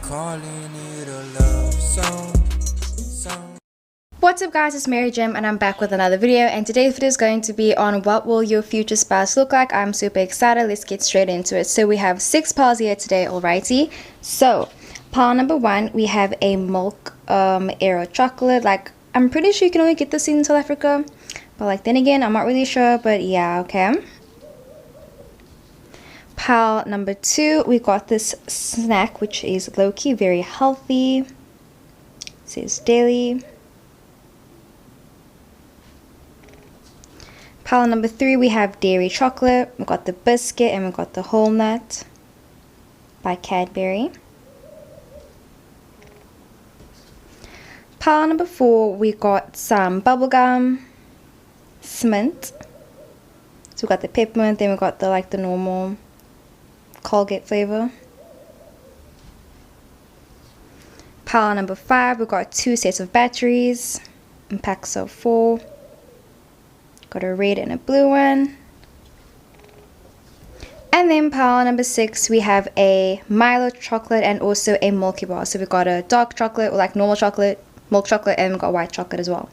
calling it a love song. What's up guys, it's Mary Gem and I'm back with another video, and today's video is going to be on what will your future spouse look like. I'm super excited. Let's get straight into it. So we have 6 piles here today, alrighty. So pile number 1, we have a milk Aero chocolate. Like, I'm pretty sure you can only get this in South Africa, but like then again I'm not really sure, but yeah, okay. Pile number 2, we got this snack which is low-key very healthy. It says daily. Pile number 3, we have dairy chocolate. We got the biscuit and we got the whole nut by Cadbury. Pile number 4, we got some bubblegum, mint. So we got the peppermint, then we got the normal Colgate flavor. Pile number 5, we got 2 sets of batteries in packs of 4. Got a red and a blue one. And then pile number 6, we have a Milo chocolate and also a Milky Bar. So we got a dark chocolate, or like normal chocolate, milk chocolate, and we got white chocolate as well.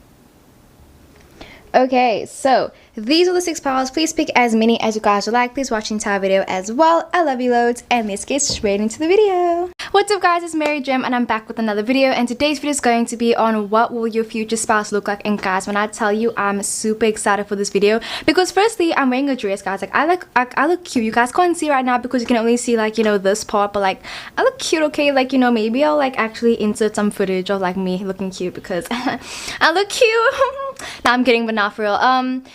Okay, so these are the 6 piles. Please pick as many as you guys would like. Please watch the entire video as well. I love you loads, and let's get straight into the video. What's up guys, it's Mary Gem and I'm back with another video, and today's video is going to be on what will your future spouse look like. And guys, when I tell you, I'm super excited for this video because firstly, I'm wearing a dress, guys. Like I look cute. You guys can't see right now because you can only see like, you know, this part, but like I look cute, okay? Like, you know, maybe I'll like actually insert some footage of like me looking cute because I look cute. Now I'm kidding, but not for real.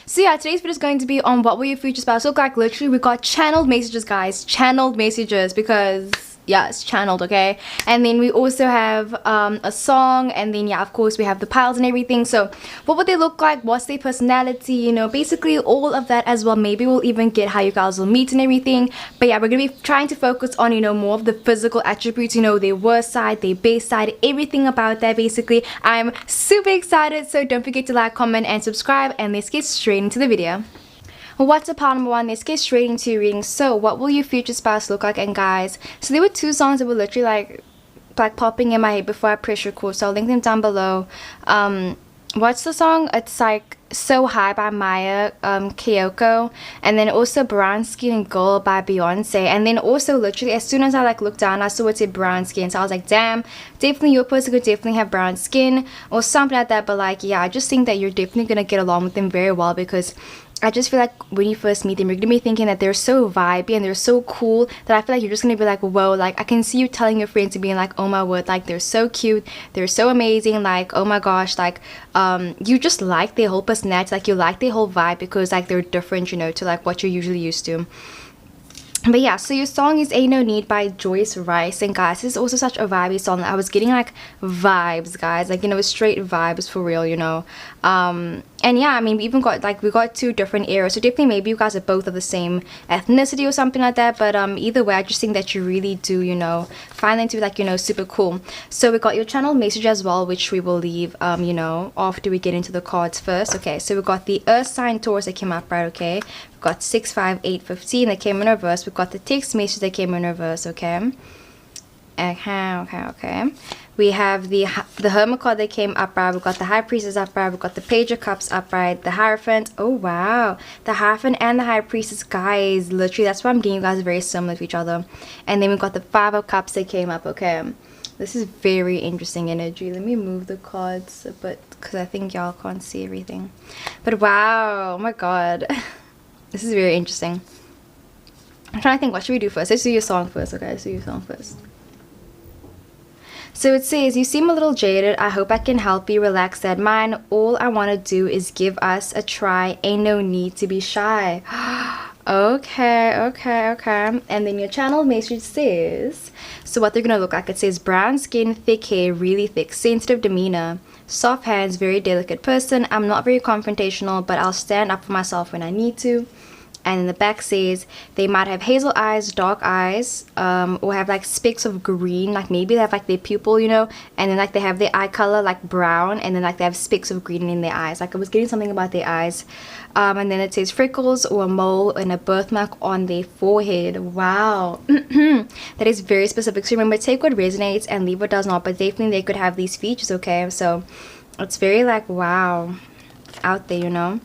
So yeah, today's video is going to be on what will your future spouse look like. Literally, we got channeled messages, guys. Channeled messages because yeah, it's channeled, okay? And then we also have a song, and then yeah, of course we have the piles and everything. So what would they look like? What's their personality? You know, basically all of that as well. Maybe we'll even get how you guys will meet and everything. But yeah, we're gonna be trying to focus on, you know, more of the physical attributes, you know, their worst side, their best side, everything about that basically. I'm super excited, so don't forget to like, comment and subscribe, and let's get straight into the video. What's up, pile number 1? Let's get straight into reading. So what will your future spouse look like? And guys, so there were 2 songs that were literally like popping in my head before I press record, so I'll link them down below. What's the song? It's like So High by Maya Kyoko, and then also Brown Skin Girl by Beyonce. And then also literally as soon as I like looked down, I saw it said brown skin, so I was like, damn, definitely your person could definitely have brown skin or something like that. But like, yeah, I just think that you're definitely gonna get along with them very well, because I just feel like when you first meet them, you're gonna be thinking that they're so vibey and they're so cool that I feel like you're just gonna be like, whoa, like I can see you telling your friends and being like, oh my word, like they're so cute, they're so amazing, like oh my gosh, like you just like their whole personality, like you like their whole vibe because like they're different, you know, to like what you're usually used to. But yeah, so your song is Ain't No Need by Joyce Rice, and guys, this is also such a vibey song. I was getting like vibes, guys, like, you know, straight vibes for real, you know. And yeah, I mean, we even got like, we got 2 different eras, so definitely maybe you guys are both of the same ethnicity or something like that. But either way, I just think that you really do, you know, find them to be like, you know, super cool. So we got your channel message as well, which we will leave you know, after we get into the cards first. Okay, so we got the Earth sign Taurus that came up, right? Okay, we've got 6, 5, 8, 15 that came in reverse. We've got the text message that came in reverse. Okay, okay. We have the Hermit card that came upright. We've got the High Priestess upright. We've got the Page of Cups upright. The Hierophant. Oh, wow. The Hierophant and the High Priestess, guys. Literally, that's why I'm getting you guys very similar to each other. And then we've got the 5 of Cups that came up. Okay. This is very interesting energy. Let me move the cards a bit because I think y'all can't see everything. But wow. Oh, my God. This is very interesting. I'm trying to think. What should we do first? Let's do your song first. Okay, let's do your song first. So it says, you seem a little jaded. I hope I can help you relax that mind. All I want to do is give us a try. Ain't no need to be shy. Okay. And then your channel message says, so what they're going to look like. It says brown skin, thick hair, really thick, sensitive demeanor, soft hands, very delicate person. I'm not very confrontational, but I'll stand up for myself when I need to. And in the back says they might have hazel eyes, dark eyes, or have like specks of green, like maybe they have like their pupil, you know, and then like they have their eye color like brown, and then like they have specks of green in their eyes. Like I was getting something about their eyes. And then it says freckles or a mole and a birthmark on their forehead. Wow. That is very specific. So remember, take what resonates and leave what does not, but definitely they could have these features, okay? So it's very like, wow, out there, you know.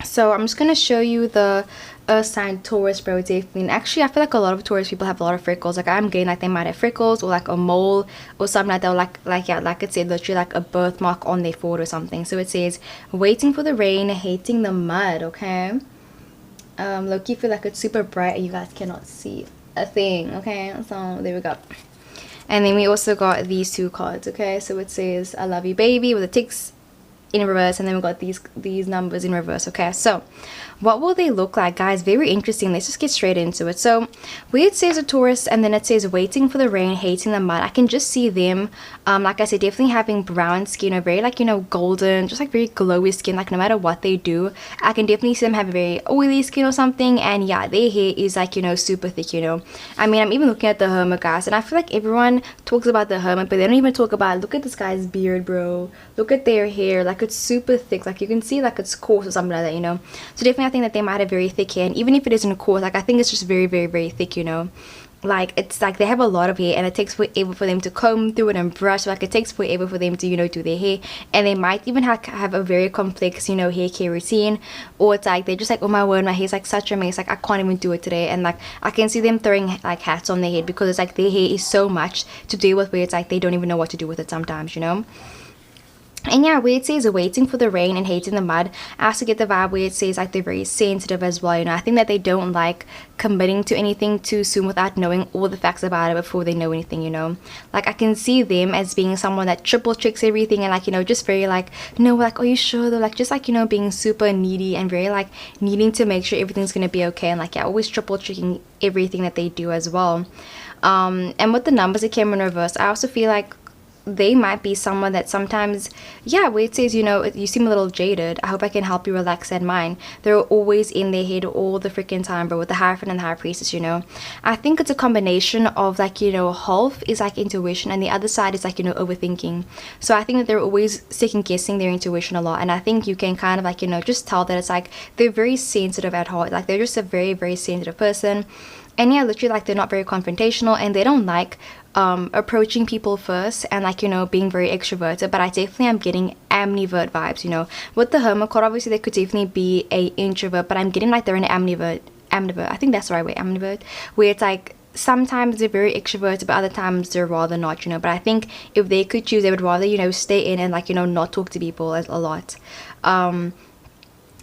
So I'm just gonna show you the earth sign Taurus, bro. Definitely. And actually, I feel like a lot of Taurus people have a lot of freckles. Like I'm getting like they might have freckles or like a mole or something like that, or like yeah, like it said, literally like a birthmark on their forehead or something. So it says waiting for the rain, hating the mud. Okay. Look, you feel like it's super bright and you guys cannot see a thing. Okay, so there we go. And then we also got these two cards. Okay, so it says I love you, baby, with the ticks in reverse, and then we got these numbers in reverse. Okay, so what will they look like, guys? Very interesting. Let's just get straight into it. So where it says a Taurus and then it says waiting for the rain, hating the mud, I can just see them like I said, definitely having brown skin, or very like, you know, golden, just like very glowy skin. Like no matter what they do, I can definitely see them have very oily skin or something. And yeah, their hair is like, you know, super thick, you know. I mean, I'm even looking at the hermit, guys, and I feel like everyone talks about the hermit, but they don't even talk about, look at this guy's beard, bro. Look at their hair. Like it's super thick. Like you can see like it's coarse or something like that, you know. So definitely I think that they might have very thick hair, and even if it isn't coarse, like I think it's just very, very, very thick, you know. Like it's like they have a lot of hair, and it takes forever for them to comb through it and brush. Like it takes forever for them to, you know, do their hair, and they might even have a very complex, you know, hair care routine, or it's like they're just like, oh my word, my hair's like such a mess, like I can't even do it today. And like I can see them throwing like hats on their head, because it's like their hair is so much to deal with, where it's like they don't even know what to do with it sometimes, you know. And yeah, where it says waiting for the rain and hating the mud, I also get the vibe where it says like they're very sensitive as well, you know. I think that they don't like committing to anything too soon without knowing all the facts about it before they know anything, you know. Like I can see them as being someone that triple checks everything, and like, you know, just very like, no, like, are you sure though? Like just like, you know, being super needy and very like needing to make sure everything's gonna be okay, and like yeah, always triple checking everything that they do as well. And with the numbers that came in reverse, I also feel like they might be someone that sometimes, yeah, where it says, you know, you seem a little jaded, I hope I can help you relax that mind, they're always in their head all the freaking time, bro, with the Hierophant and the High Priestess, you know. I think it's a combination of like, you know, half is like intuition and the other side is like, you know, overthinking. So I think that they're always second guessing their intuition a lot, and I think you can kind of like, you know, just tell that it's like they're very sensitive at heart. Like they're just a very, very sensitive person. And yeah, literally like they're not very confrontational, and they don't like approaching people first and like, you know, being very extroverted. But I definitely am getting amnivert vibes, you know. With the hermit card, obviously they could definitely be a introvert, but I'm getting like they're an amnivert, I think that's the right way, amnivert, where it's like sometimes they're very extroverted but other times they're rather not, you know. But I think if they could choose, they would rather, you know, stay in and like, you know, not talk to people a lot,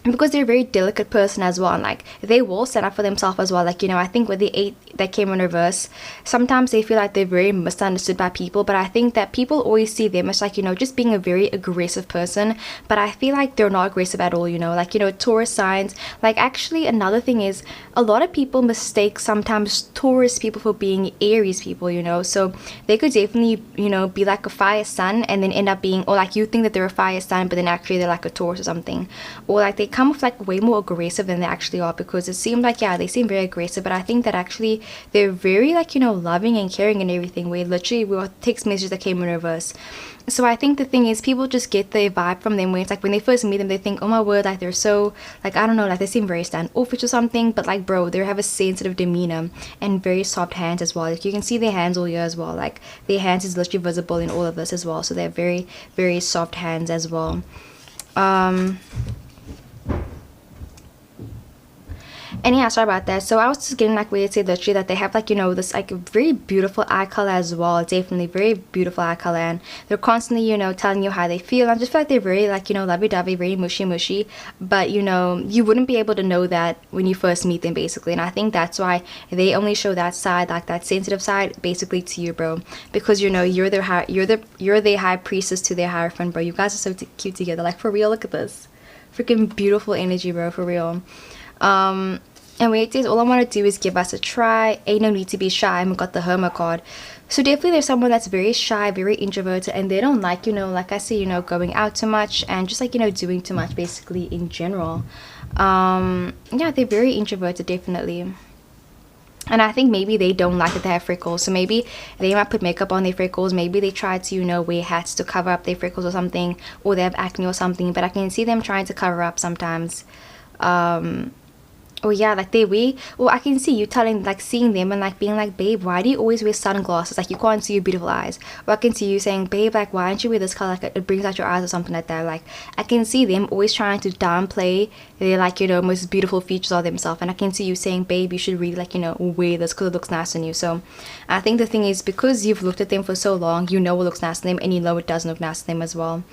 because they're a very delicate person as well, and like they will stand up for themselves as well. Like, you know, I think with the 8 that came in reverse, sometimes they feel like they're very misunderstood by people, but I think that people always see them as like, you know, just being a very aggressive person, but I feel like they're not aggressive at all, you know. Like, you know, Taurus signs, like actually another thing is a lot of people mistake sometimes Taurus people for being Aries people, you know. So they could definitely, you know, be like a fire sign and then end up being, or like you think that they're a fire sign but then actually they're like a Taurus or something, or like they come off like way more aggressive than they actually are, because it seemed like, yeah, they seem very aggressive, but I think that actually they're very like, you know, loving and caring and everything, where literally we were text messages that came in reverse. So I think the thing is, people just get the vibe from them where it's like when they first meet them, they think, oh my word, like they're so, like, I don't know, like they seem very standoffish or something, but like, bro, they have a sensitive demeanor and very soft hands as well. Like you can see their hands all year as well, like their hands is literally visible in all of this as well, so they're very, very soft hands as well. And yeah, sorry about that. So I was just getting like where it said literally that they have like, you know, this like very beautiful eye color as well. Definitely very beautiful eye color, and they're constantly, you know, telling you how they feel. I just feel like they're very like, you know, lovey-dovey, very mushy, but you know, you wouldn't be able to know that when you first meet them basically. And I think that's why they only show that side, like that sensitive side, basically to you, bro, because you know you're their high priestess to their Hierophant, bro. You guys are so cute together, like for real. Look at this freaking beautiful energy, bro, for real. And where it says all I want to do is give us a try, ain't no need to be shy, and we got the Hermit card. So definitely there's someone that's very shy, very introverted, and they don't like, you know, like I say, you know, going out too much and just like, you know, doing too much basically in general. Yeah, they're very introverted, definitely. And I think maybe they don't like that they have freckles, so maybe they might put makeup on their freckles. Maybe they try to, you know, wear hats to cover up their freckles or something, or they have acne or something. But I can see them trying to cover up sometimes. Or yeah, like they wear, or I can see you telling, like seeing them and like being like, babe, why do you always wear sunglasses? Like you can't see your beautiful eyes. Or I can see you saying, babe, like why don't you wear this color? Like it brings out your eyes or something like that. Like I can see them always trying to downplay their, like, you know, most beautiful features of themselves. And I can see you saying, babe, you should really, like, you know, wear this because it looks nice on you. So I think the thing is, because you've looked at them for so long, you know what looks nice on them, and you know it doesn't look nice on them as well.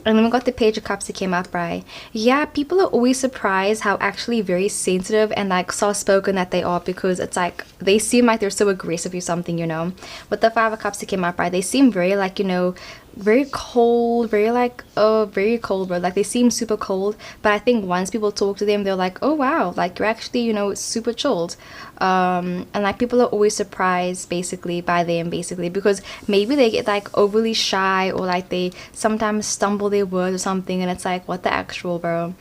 And then we got the Page of Cups that came up, right? Yeah, people are always surprised how actually very sensitive and like soft-spoken that they are, because it's like they seem like they're so aggressive or something, you know. With the Five of Cups that came up, right, they seem very, like, you know, very cold, very like, oh, very cold, bro. Like they seem super cold, but I think once people talk to them, they're like, oh wow, like you're actually, you know, super chilled. And like people are always surprised basically by them, basically, because maybe they get like overly shy, or like they sometimes stumble their words or something, and it's like, what the actual, bro.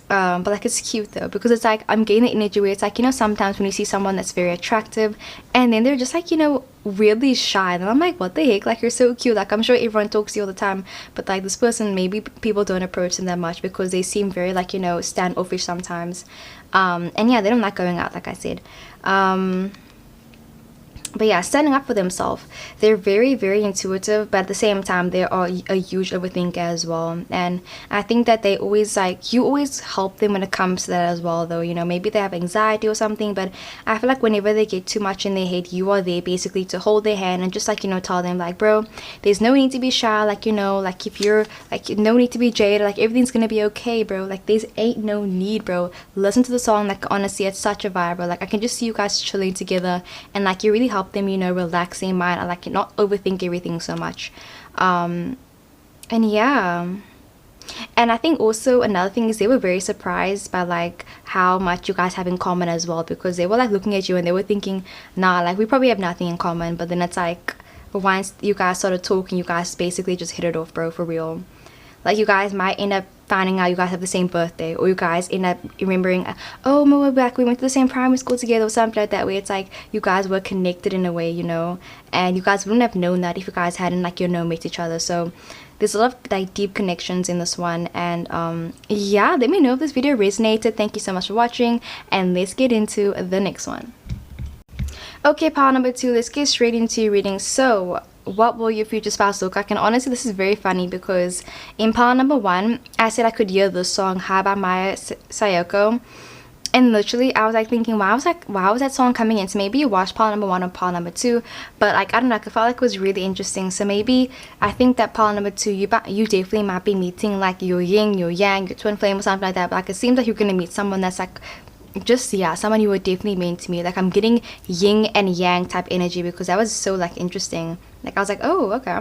But like it's cute though, because it's like I'm getting the energy where it's like, you know, sometimes when you see someone that's very attractive and then they're just like, you know, really shy, and I'm like, what the heck, like you're so cute. Like I'm sure everyone talks to you all the time, but like this person, maybe people don't approach them that much because they seem very, like, you know, standoffish sometimes. And yeah, they don't like going out, like I said. But yeah, standing up for themselves. They're very, very intuitive, but at the same time, they are a huge overthinker as well. And I think that they always, like, you always help them when it comes to that as well, though. You know, maybe they have anxiety or something, but I feel like whenever they get too much in their head, you are there basically to hold their hand and just, like, you know, tell them, like, bro, there's no need to be shy. Like, you know, like, if you're, like, no need to be jaded. Like, everything's gonna be okay, bro. Like, there's ain't no need, bro. Listen to the song. Like, honestly, it's such a vibe, bro. Like, I can just see you guys chilling together, and, like, you really help them, you know, relax their mind and, like, not overthink everything so much. And yeah, and I think also another thing is they were very surprised by, like, how much you guys have in common as well, because they were, like, looking at you and they were thinking, nah, like, we probably have nothing in common. But then it's like, once you guys started talking, you guys basically just hit it off, bro, for real. Like, you guys might end up finding out you guys have the same birthday, or you guys end up remembering, oh, we're back, we went to the same primary school together, or something like that, where it's like you guys were connected in a way, you know. And you guys wouldn't have known that if you guys hadn't, like, you know, met each other. So there's a lot of, like, deep connections in this one. And yeah, let me know if this video resonated. Thank you so much for watching, and let's get into the next one. Okay, pile number 2, let's get straight into your reading. So what will your future spouse look like? And honestly, this is very funny, because in pile number 1, I said I could hear the song Hi by Maya Sayoko, and literally I was like thinking, why was that song coming in? So maybe you watched pile number 1 or pile number 2, but like, I don't know, I felt like it was really interesting. So maybe I think that pile number 2, you definitely might be meeting, like, your yin, your yang, your twin flame or something like that. But like, it seems like you're gonna meet someone that's like, just, yeah, someone you were definitely meant to me. Like, I'm getting yin and yang type energy, because that was so, like, interesting. Like, I was like, oh, okay.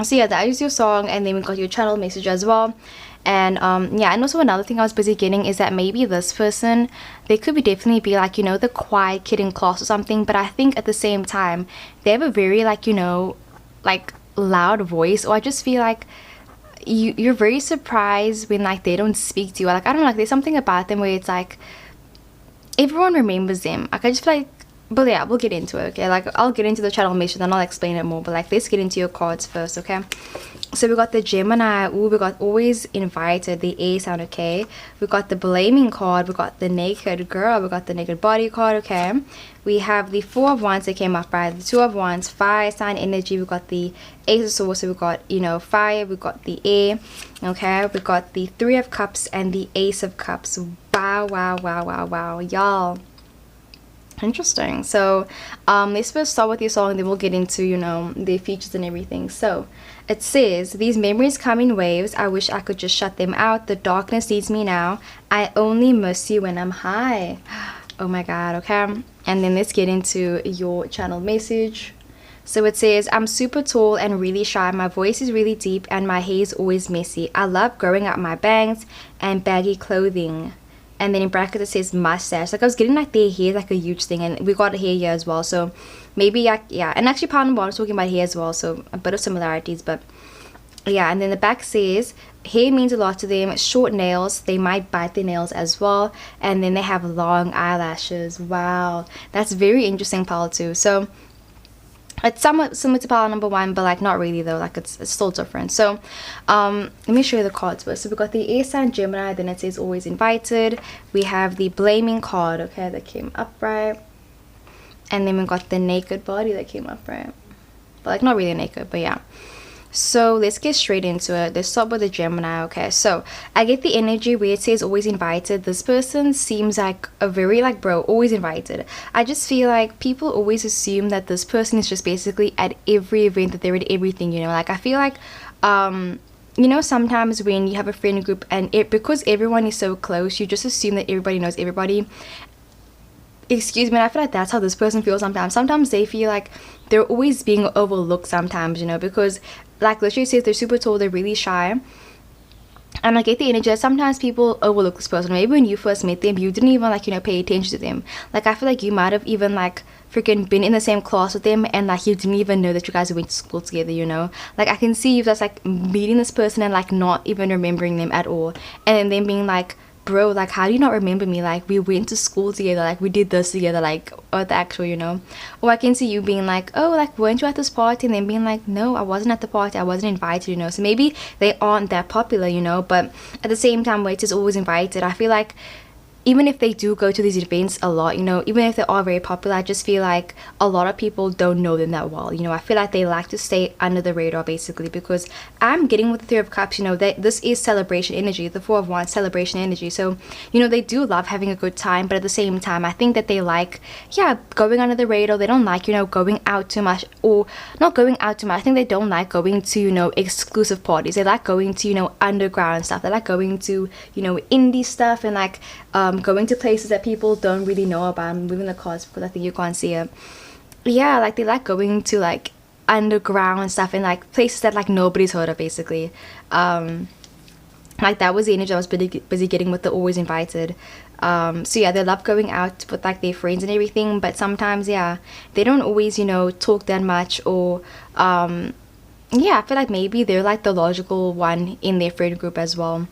So yeah, that is your song, and then we got your channel message as well. And yeah, and also another thing I was busy getting is that maybe this person, they could definitely be, like, you know, the quiet kid in class or something, but I think at the same time they have a very, like, you know, like, loud voice. Or I just feel like you're very surprised when, like, they don't speak to you. Like, I don't know, like, there's something about them where it's like everyone remembers them. Like, I just feel like, but yeah, we'll get into it, okay? Like, I'll get into the channel mission and I'll explain it more, but like, let's get into your cards first, okay? So we got the Gemini. Ooh, we got always invited, the A sound, okay? We got the blaming card, we got the naked girl, we got the naked body card, okay? We have the 4 of Wands that came up, right? The 2 of Wands, fire sign energy. We got the Ace of Swords, so we got, you know, fire. We got the air, okay? We got the 3 of Cups and the Ace of Cups. Wow, wow, wow, wow, wow, y'all. Interesting. So let's first start with your song, and then we'll get into, you know, the features and everything. So it says, these memories come in waves, I wish I could just shut them out, the darkness needs me now, I only miss you when I'm high. Oh my god, okay? And then let's get into your channel message. So it says, I'm super tall and really shy, my voice is really deep, and my hair is always messy, I love growing out my bangs and baggy clothing. And then in brackets it says mustache. Like, I was getting, like, their hair, like, a huge thing, and we got a hair here as well. So maybe, yeah. And actually, part number 1 was talking about hair as well, so a bit of similarities. But Yeah, and then the back says hair means a lot to them. Short nails, they might bite their nails as well. And then they have long eyelashes. Wow, that's very interesting pile too. So it's somewhat similar to pile number 1, but like not really though, like it's still different. So let me show you the cards first. So we got the air sign Gemini, then it says always invited. We have the blaming card, okay, that came upright. And then we got the naked body that came upright, but like not really naked, but yeah. So let's get straight into it. Let's start with the Gemini. Okay, so I get the energy where it says always invited. This person seems like a very like, bro, always invited. I just feel like people always assume that this person is just basically at every event, that they're at everything, you know. Like I feel like you know, sometimes when you have a friend group and because everyone is so close, you just assume that everybody knows everybody. Excuse me, and I feel like that's how this person feels sometimes they feel like they're always being overlooked sometimes, you know, because like literally says they're super tall, they're really shy. And I get the energy that sometimes people overlook this person. Maybe when you first met them, you didn't even like, you know, pay attention to them. Like I feel like you might have even like freaking been in the same class with them and like you didn't even know that you guys went to school together, you know. Like I can see you just like meeting this person and like not even remembering them at all, and then them being like, bro, like how do you not remember me? Like we went to school together, like we did this together, like what the actual, you know. Or I can see you being like, oh, like weren't you at this party? And then being like, no, I wasn't at the party, I wasn't invited, you know. So maybe they aren't that popular, you know, but at the same time wait is always invited. I feel like even if they do go to these events a lot, you know, even if they are very popular, I just feel like a lot of people don't know them that well, you know. I feel like they like to stay under the radar basically, because I'm getting with the Three of Cups, you know, that this is celebration energy, the Four of Wands celebration energy. So, you know, they do love having a good time, but at the same time, I think that they like, yeah, going under the radar. They don't like, you know, going out too much, or not going out too much. I think they don't like going to, you know, exclusive parties. They like going to, you know, underground stuff. They like going to, you know, indie stuff, and like going to places that people don't really know about. I'm moving the cards because I think you can't see it. Yeah, like they like going to like underground stuff and like places that like nobody's heard of basically. Like that was the energy I was busy getting with the always invited. So yeah, they love going out with like their friends and everything, but sometimes yeah, they don't always, you know, talk that much, or yeah, I feel like maybe they're like the logical one in their friend group as well.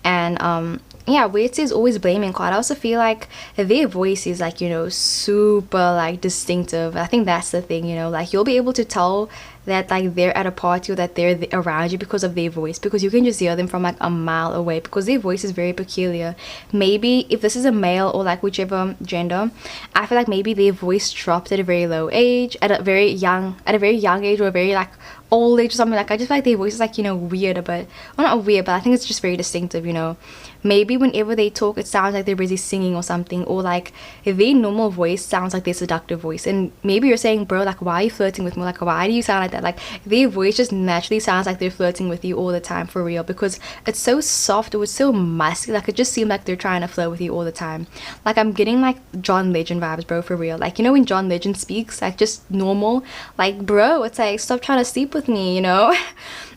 And yeah, where it says always blaming card, I also feel like their voice is like, you know, super like distinctive. I think that's the thing, you know, like you'll be able to tell that like they're at a party or that they're around you because of their voice, because you can just hear them from like a mile away, because their voice is very peculiar. Maybe if this is a male or like whichever gender, I feel like maybe their voice dropped at a very low age, at a very young age, or a very like old age or something. Like I just feel like their voice is like, you know, weird, but well, not weird, but I think it's just very distinctive, you know. Maybe whenever they talk, it sounds like they're busy singing or something, or like their normal voice sounds like their seductive voice. And maybe you're saying, bro, like why are you flirting with me? Like why do you sound like that? Like their voice just naturally sounds like they're flirting with you all the time, for real, because it's so soft, or it's so musky. Like it just seems like they're trying to flirt with you all the time. Like I'm getting like John Legend vibes, bro, for real. Like, you know, when John Legend speaks like just normal, like bro, it's like stop trying to sleep with me, you know.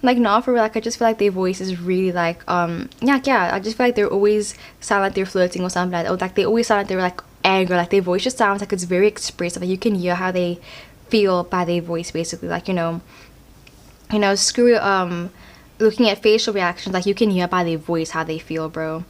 Like not for real. Like I just feel like their voice is really like yeah, I just feel like they're always sound like they're flirting or something like that, or like they always sound like they're like angry. Like their voice just sounds like it's very expressive. Like you can hear how they feel by their voice basically. Like, you know, screw looking at facial reactions, like you can hear by their voice how they feel, bro.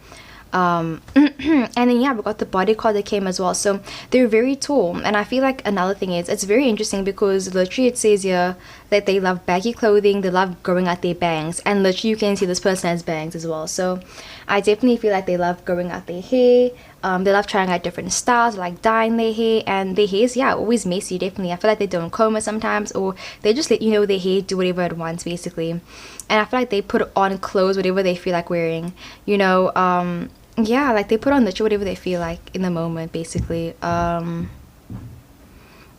And then yeah, we got the body card that came as well. So they're very tall, and I feel like another thing is it's very interesting because literally it says here that they love baggy clothing, they love growing out their bangs, and literally you can see this person has bangs as well. So I definitely feel like they love growing out their hair. They love trying out different styles, like dyeing their hair, and their hair is, yeah, always messy. Definitely, I feel like they don't comb it sometimes, or they just let, you know, their hair do whatever it wants basically. And I feel like they put on clothes whatever they feel like wearing, you know. Yeah, like they put on literally whatever they feel like in the moment basically. And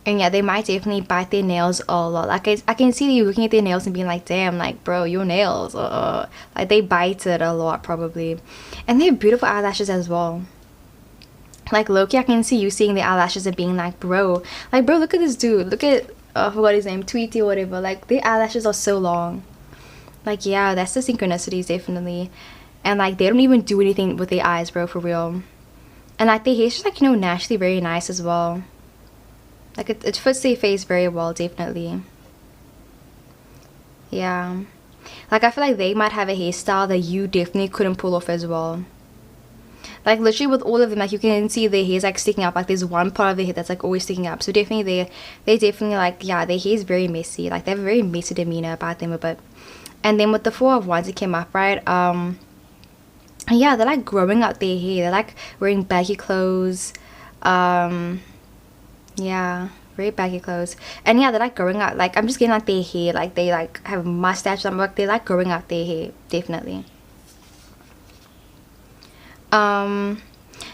yeah, they might definitely bite their nails a lot. Like I can see you looking at their nails and being like, damn, like bro, your nails, like they bite it a lot probably. And they have beautiful eyelashes as well. Like Loki, I can see you seeing the eyelashes and being like, bro, look at this dude, look at I forgot his name, Tweety or whatever. Like their eyelashes are so long. Like yeah, that's the synchronicities definitely. And like they don't even do anything with their eyes, bro, for real. And like their hair's just like, you know, naturally very nice as well. Like it fits their face very well, definitely. Yeah. Like, I feel like they might have a hairstyle that you definitely couldn't pull off as well. Like, literally with all of them, like, you can see their hair's like sticking up. Like, there's one part of their hair that's like always sticking up. So definitely they definitely, like, yeah, their hair is very messy. Like, they have a very messy demeanor about them a bit. And then with the Four of Wands, it came up, right? Yeah, they're like growing out their hair. They're like wearing baggy clothes. Yeah, very baggy clothes. And yeah, they're like growing out, like, I'm just getting like their hair, like they like have mustache. I'm like, they're like growing out their hair, definitely. And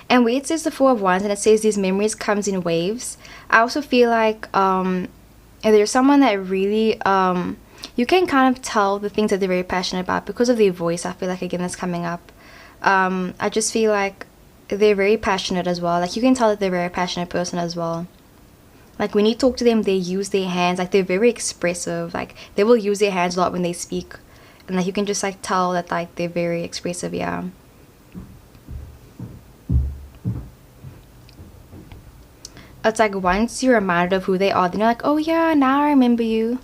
where it says the Four of Wands and it says these memories comes in waves, I also feel like there's someone that really you can kind of tell the things that they're very passionate about because of their voice. I feel like, again, that's coming up. I just feel like they're very passionate as well. Like, you can tell that they're a very passionate person as well. Like, when you talk to them, they use their hands. Like, they're very expressive. Like, they will use their hands a lot when they speak. And like, you can just like tell that like they're very expressive. Yeah. It's like once you're reminded of who they are, then you're like, oh yeah, now I remember you.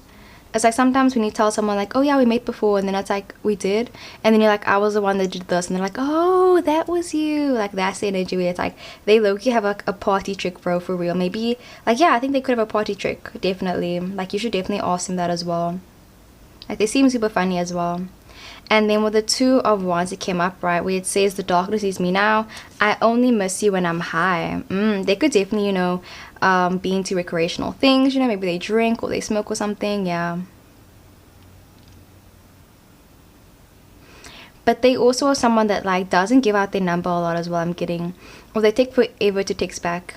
It's like sometimes when you tell someone like, oh yeah, we met before, and then it's like, we did, and then you're like, I was the one that did this, and they're like, oh, that was you. Like, that's the energy where it's like they low-key have like a party trick, bro, for real. Maybe like, yeah, I think they could have a party trick, definitely. Like, you should definitely ask them that as well. Like, they seem super funny as well. And then with the Two of Wands, it came up, right, where it says the darkness is me now, I only miss you when I'm high. They could definitely, you know, be into recreational things, you know, maybe they drink or they smoke or something. Yeah. But they also are someone that like doesn't give out their number a lot as well, I'm getting, or they take forever to text back.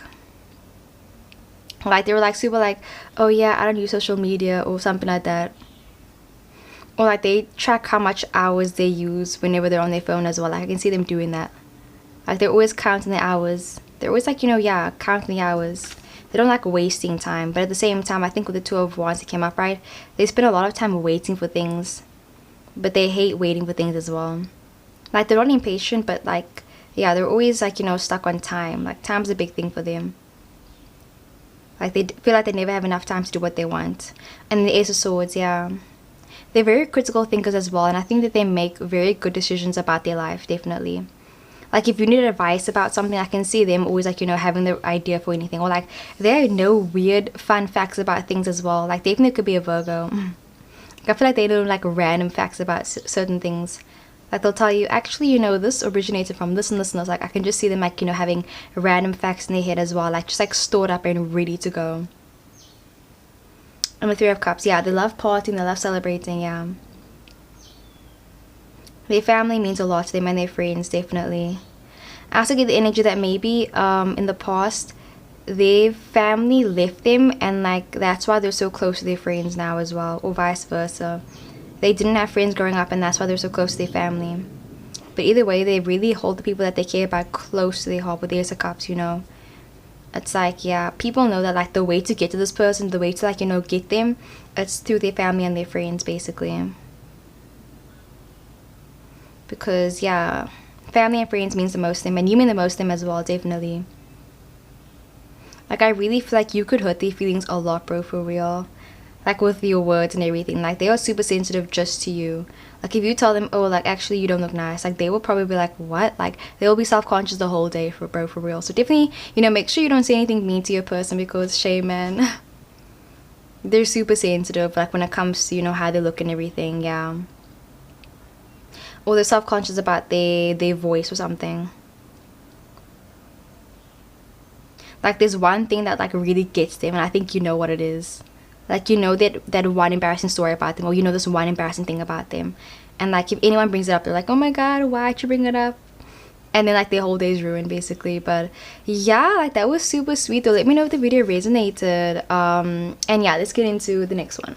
Like, they were like super like, oh yeah, I don't use social media or something like that. Or like they track how much hours they use whenever they're on their phone as well. Like, I can see them doing that. Like, they're always counting the hours. They're always like, you know, yeah, counting the hours. They don't like wasting time. But at the same time, I think with the Two of Wands that came up, right, they spend a lot of time waiting for things. But they hate waiting for things as well. Like, they're not impatient, but like, yeah, they're always like, you know, stuck on time. Like, time's a big thing for them. Like, they feel like they never have enough time to do what they want. And the Ace of Swords, yeah. They're very critical thinkers as well, and I think that they make very good decisions about their life, definitely. Like, if you need advice about something, I can see them always like, you know, having the idea for anything. Or like, they know weird fun facts about things as well. Like, they even could be a Virgo. Like, I feel like they know like random facts about certain things. Like, they'll tell you, actually, you know, this originated from this and this and this. Like, I can just see them like, you know, having random facts in their head as well. Like, just like stored up and ready to go. And the Three of Cups, yeah, they love partying, they love celebrating, yeah. Their family means a lot to them and their friends, definitely. I also get the energy that maybe in the past, their family left them, and like that's why they're so close to their friends now as well, or vice versa. They didn't have friends growing up, and that's why they're so close to their family. But either way, they really hold the people that they care about close to their heart with the Ace of Cups, you know. It's like, yeah, people know that like the way to get to this person, the way to like, you know, get them, it's through their family and their friends, basically. Because yeah, family and friends means the most to them, and you mean the most to them as well, definitely. Like, I really feel like you could hurt their feelings a lot, bro, for real. Like, with your words and everything. Like, they are super sensitive just to you. Like, if you tell them, oh, like, actually, you don't look nice, like, they will probably be like, what? Like, they will be self-conscious the whole day, for bro, for real. So definitely, you know, make sure you don't say anything mean to your person, because shame, man. They're super sensitive, like, when it comes to, you know, how they look and everything, yeah. Or they're self-conscious about their voice or something. Like, there's one thing that like really gets them, and I think you know what it is. Like, you know that one embarrassing story about them, or you know this one embarrassing thing about them, and like if anyone brings it up, they're like, oh my god, why'd you bring it up? And then like their whole day is ruined, basically. But yeah, like, that was super sweet though. Let me know if the video resonated. And yeah, let's get into the next one.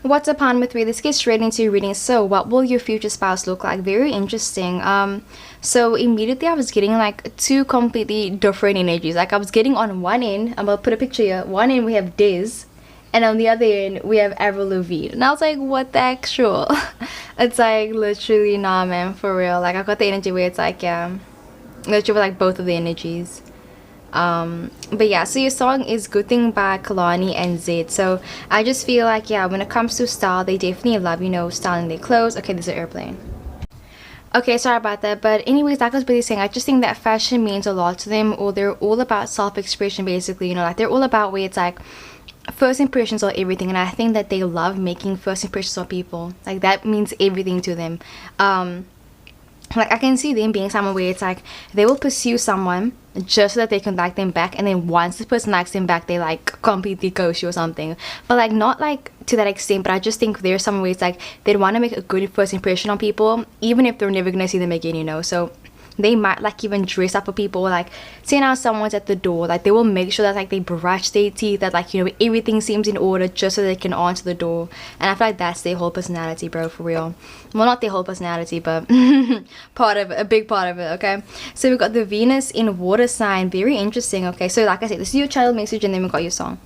What's up, on with me? Let's get straight into your reading. So what will your future spouse look like? Very interesting. So immediately I was getting like two completely different energies. Like, I was getting on one end, I'm gonna put a picture here, one end we have Diz, and on the other end we have Avril Lavigne, and I was like, what the actual? It's like, literally, nah, man, for real. Like, I got the energy where it's like, yeah, literally like both of the energies. But yeah, so your song is Good Thing by Kalani and Zed. So I just feel like, yeah, when it comes to style, they definitely love, you know, styling their clothes. Okay, there's an airplane. Okay, sorry about that, but anyways, like I was really saying, I just think that fashion means a lot to them, or they're all about self-expression, basically, you know, like they're all about where it's like first impressions are everything, and I think that they love making first impressions of people. Like that means everything to them. Like I can see them being someone where it's like they will pursue someone just so that they can like them back, and then once the person likes them back, they like completely ghost you or something. But like not like to that extent, but I just think there's some ways like they'd want to make a good first impression on people even if they're never gonna see them again, you know. So they might like even dress up for people, like seeing how someone's at the door, like they will make sure that like they brush their teeth, that like, you know, everything seems in order just so they can answer the door. And I feel like that's their whole personality, bro, for real. Well, not their whole personality, but part of it, a big part of it. Okay, so we've got the Venus in water sign. Very interesting. Okay, so like I said, this is your child message, and then we got your song,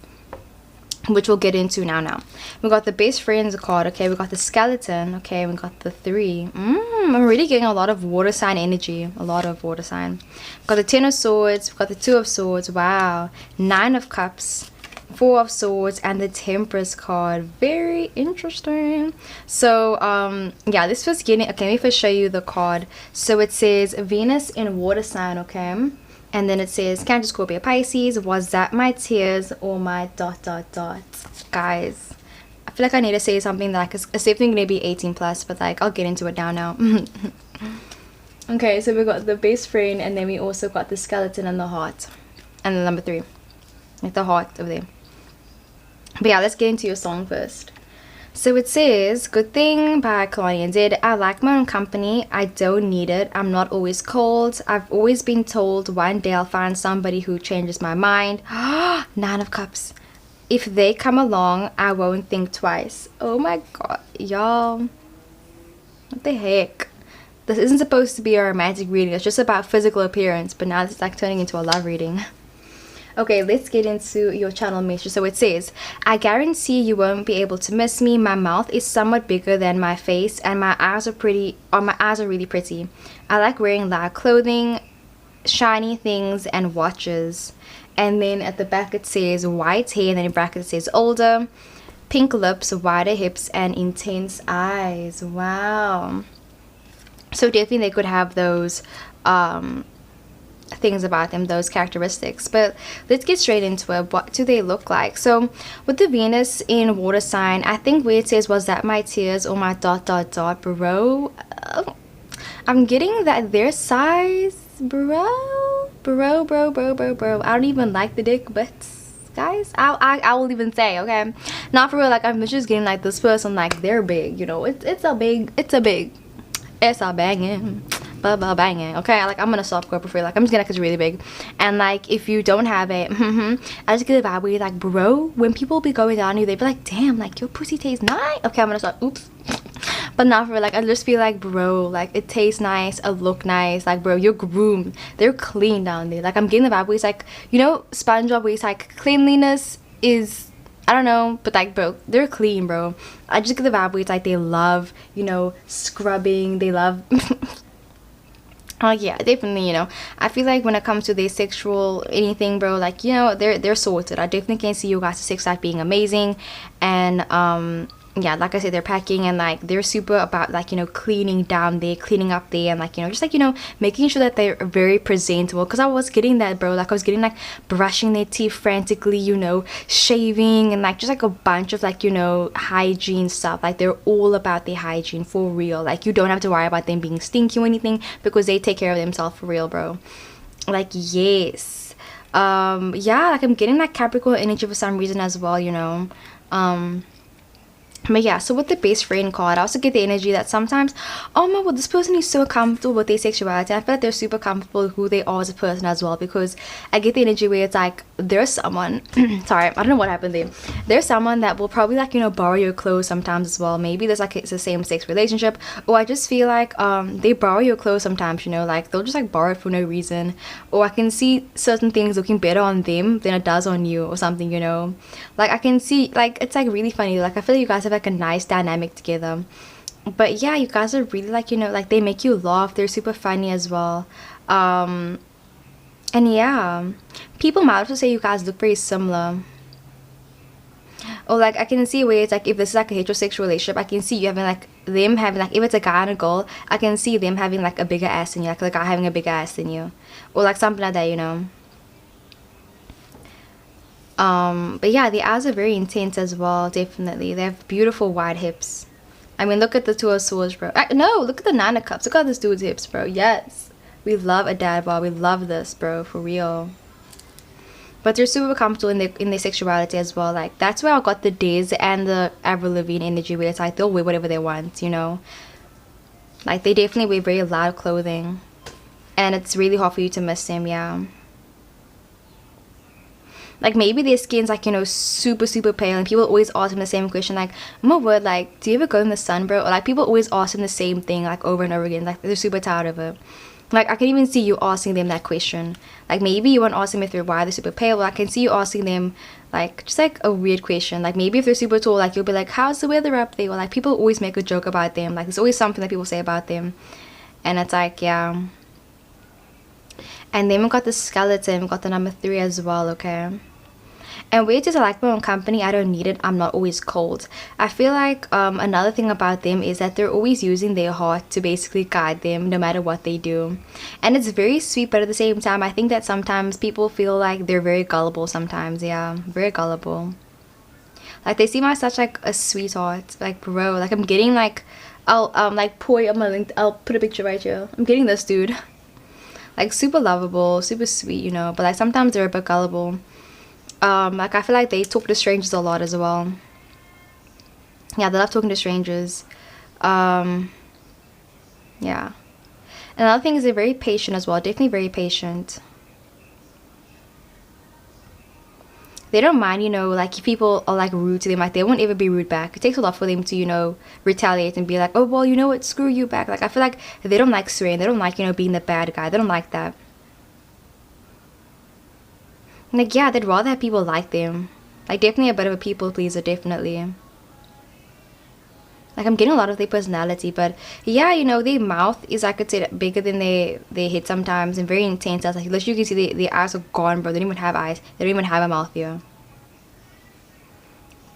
which we'll get into now. We got the best friends card. Okay, we got the skeleton. Okay, we got the 3. I'm really getting a lot of water sign energy, a lot of water sign. We got the 10 of swords, we got the 2 of swords. Wow. 9 of cups, 4 of swords, and the Temperance card. Very interesting. So yeah, this was getting, okay, let me first show you the card. So it says Venus in water sign. Okay, and then it says Cancer, Scorpio, Pisces. Was that my tears or my ... Guys, I feel like I need to say something that like is definitely gonna be 18 plus, but like I'll get into it now. Okay, so we got the best friend, and then we also got the skeleton and the heart, and the number 3, like the heart over there. But yeah, let's get into your song first. So it says, Good Thing by Kalani and Zed. I like my own company. I don't need it. I'm not always cold. I've always been told one day I'll find somebody who changes my mind. 9 of cups. If they come along, I won't think twice. Oh my god, y'all. What the heck? This isn't supposed to be a romantic reading. It's just about physical appearance, but now it's like turning into a love reading. Okay, let's get into your channel message. So it says, I guarantee you won't be able to miss me. My mouth is somewhat bigger than my face, and my eyes are really pretty. I like wearing loud clothing, shiny things, and watches. And then at the back it says white hair, and then in bracket it says older, pink lips, wider hips, and intense eyes. Wow. So definitely they could have those things about them, those characteristics. But let's get straight into it. What do they look like? So with the Venus in water sign, I think where it says was that my tears or my ... bro, I'm getting that their size, bro. I don't even like the dick, but guys, I will even say, okay, not for real, like I'm just getting like this person, like they're big, you know. It's a banging, banging. Okay, like I'm gonna stop go for like I'm just gonna, cause it's really big. And like if you don't have it, I just get the vibe where you're like, bro, when people be going down you, they be like, damn, like your pussy tastes nice. Okay, I'm gonna stop. Oops. But not for like, I just feel like, bro, like it tastes nice, it look nice, like bro, you're groomed, they're clean down there. Like I'm getting the vibe where it's like, you know, SpongeBob where it's like cleanliness is, I don't know, but like bro, they're clean, bro. I just get the vibe where it's like they love, you know, scrubbing, they love yeah, definitely, you know, I feel like when it comes to their sexual anything, bro, like, you know, they're sorted. I definitely can see you guys' sex life being amazing. And yeah, like I said, they're packing, and like they're super about like, you know, cleaning down there, cleaning up there, and like, you know, just like, you know, making sure that they're very presentable. Because I was getting that, bro, like I was getting like brushing their teeth frantically, you know, shaving, and like just like a bunch of like, you know, hygiene stuff. Like they're all about their hygiene for real. Like you don't have to worry about them being stinky or anything, because they take care of themselves for real, bro. Like yes. Yeah, like I'm getting like Capricorn energy for some reason as well, you know. But yeah, so with the best friend card, I also get the energy that sometimes, oh my god, this person is so comfortable with their sexuality. I feel like they're super comfortable with who they are as a person as well, because I get the energy where it's like there's someone sorry, I don't know what happened there. There's someone that will probably like, you know, borrow your clothes sometimes as well. Maybe there's like it's a same-sex relationship, or I just feel like they borrow your clothes sometimes, you know, like they'll just like borrow it for no reason. Or I can see certain things looking better on them than it does on you or something, you know. Like I can see, like it's like really funny. Like I feel like you guys have like a nice dynamic together. But yeah, you guys are really like, you know, like they make you laugh. They're super funny as well. And yeah, people might also say you guys look very similar. Or like I can see where it's like if this is like a heterosexual relationship, I can see you having like them having like if it's a guy and a girl, I can see them having like a bigger ass than you, like the guy having a bigger ass than you, or like something like that, you know. But yeah, the eyes are very intense as well. Definitely, they have beautiful wide hips. I mean, look at the Two of Swords, bro. No, look at the Nine of Cups. Look at this dude's hips, bro. Yes, we love a dad bod. We love this, bro, for real. But they're super comfortable in their sexuality as well. Like that's where I got the Diz and the Avril Lavigne energy, where it's like they'll wear whatever they want, you know. Like they definitely wear very loud clothing, and it's really hard for you to miss them. Yeah. Like maybe their skin's like, you know, super pale, and people always ask them the same question, like, oh my word, like, do you ever go in the sun, bro? Or like people always ask them the same thing like over and over again. Like they're super tired of it. Like I can even see you asking them that question. Like maybe you won't ask them if they're why they're super pale, but I can see you asking them like just like a weird question. Like maybe if they're super tall, like you'll be like, how's the weather up there? Or like people always make a joke about them. Like there's always something that people say about them, and it's like, yeah. And then we got the skeleton, we got the number 3 as well, okay. And weird is I like my own company. I don't need it. I'm not always cold. I feel like another thing about them is that they're always using their heart to basically guide them no matter what they do. And it's very sweet, but at the same time, I think that sometimes people feel like they're very gullible sometimes. Yeah, very gullible. Like they seem like such like a sweetheart. Like bro, like I'm getting like, I'll like Poi on my link. I'll put a picture right here. I'm getting this dude. Like super lovable, super sweet, you know. But like sometimes they're a bit gullible. Like I feel like they talk to strangers a lot as well. Yeah, they love talking to strangers. Yeah. Another thing is they're very patient as well. Definitely very patient. They don't mind, you know, like if people are like rude to them, like they won't ever be rude back. It takes a lot for them to, you know, retaliate and be like, oh well, you know what, screw you back. Like I feel like they don't like swearing. They don't like, you know, being the bad guy. They don't like that. Like yeah, they'd rather have people like them. Like definitely a bit of a people pleaser, definitely. Like I'm getting a lot of their personality, but yeah, you know, their mouth is, I could say, bigger than their head sometimes, and very intense. I was like, literally you can see their eyes are gone, bro. They don't even have eyes. They don't even have a mouth here.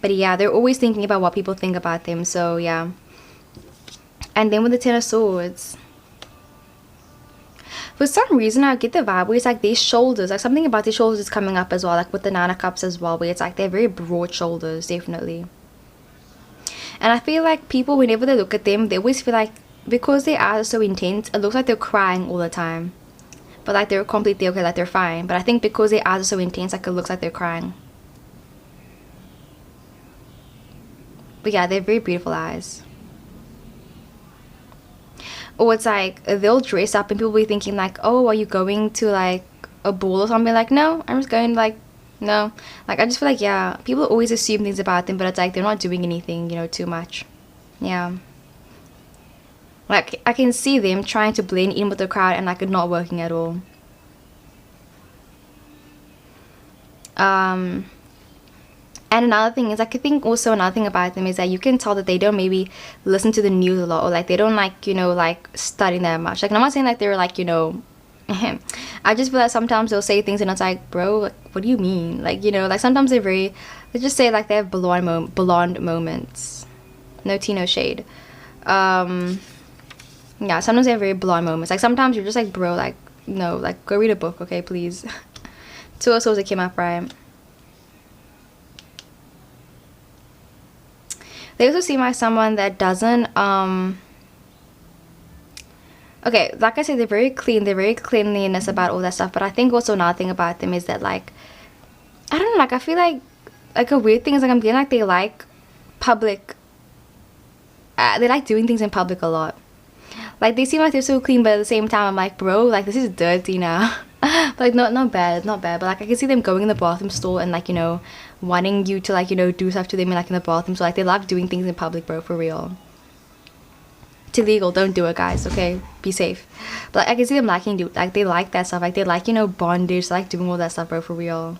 But yeah, they're always thinking about what people think about them, so yeah. And then with the Ten of Swords, for some reason I get the vibe where it's like their shoulders, like something about their shoulders is coming up as well, like with the Nine of Cups as well, where it's like they're very broad shoulders, definitely. And I feel like people, whenever they look at them, they always feel like, because their eyes are so intense, it looks like they're crying all the time. But like they're completely okay, like they're fine. But I think because their eyes are so intense, like it looks like they're crying. But yeah, they're very beautiful eyes. Or it's like they'll dress up and people will be thinking like, oh, are you going to like a ball or something? Like no, I'm just going like, no. Like I just feel like, yeah, people always assume things about them, but it's like they're not doing anything, you know, too much. Yeah, like I can see them trying to blend in with the crowd and like it not working at all. And another thing is, like, I think also another thing about them is that you can tell that they don't maybe listen to the news a lot, or like they don't like, you know, like study that much. Like I'm not saying like they're like, you know, I just feel like sometimes they'll say things and it's like, bro, like, what do you mean? Like, you know, like sometimes they're very, let's just say like they have blonde moments. No tea, no shade. Yeah, sometimes they have very blonde moments. Like sometimes you're just like, bro, like, no, like go read a book, okay, please. Two of Swords that came up, right? They also seem like someone that doesn't, okay, like I said, they're very clean, they're very cleanliness about all that stuff, but I think also another thing about them is that, like, I don't know, like, I feel like a weird thing is, like, I'm getting, like, they like public, they like doing things in public a lot. Like, they seem like they're so clean, but at the same time, I'm like, bro, like, this is dirty now. Like, not bad, but, like, I can see them going in the bathroom stall and, like, you know, wanting you to, like, you know, do stuff to them, like, in the bathroom. So, like, they love doing things in public, bro, for real. It's illegal, don't do it, guys, okay? Be safe. But, like, I can see them liking, like, they like that stuff. Like, they like, you know, bondage, like, doing all that stuff, bro, for real.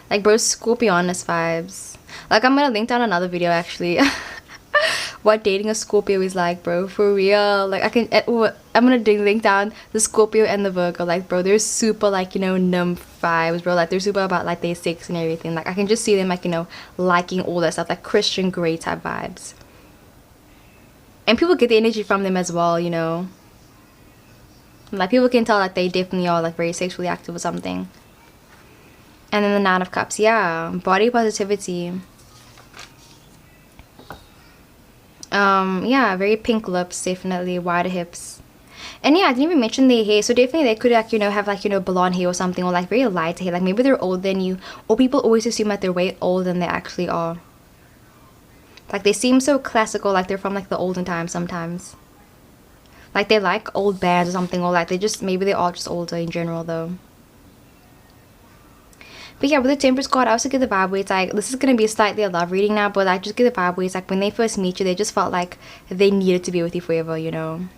Like, bro, Scorpionus vibes. Like, I'm gonna link down another video, actually. what dating a Scorpio is like, bro. For real. Like, I'm gonna link down the Scorpio and the Virgo. Like, bro, they're super, like, you know, nymph vibes, bro. Like, they're super about, like, their sex and everything. Like, I can just see them, like, you know, liking all that stuff. Like, Christian Grey type vibes. And people get the energy from them as well, you know. Like, people can tell, like, they definitely are, like, very sexually active or something. And then the Nine of Cups. Yeah. Body positivity. Yeah, very pink lips, definitely. Wider hips. And yeah, I didn't even mention their hair. So definitely they could, like, you know, have, like, you know, blonde hair or something. Or, like, very light hair. Like, maybe they're older than you. Or people always assume that they're way older than they actually are. Like, they seem so classical. Like, they're from, like, the olden times sometimes. Like, they like old bands or something. Or, like, they just, maybe they are just older in general, though. But yeah, with the Temperance card, I also get the vibe where it's like, this is going to be slightly a love reading now, but I just get the vibe where it's like, when they first meet you, they just felt like they needed to be with you forever, you know?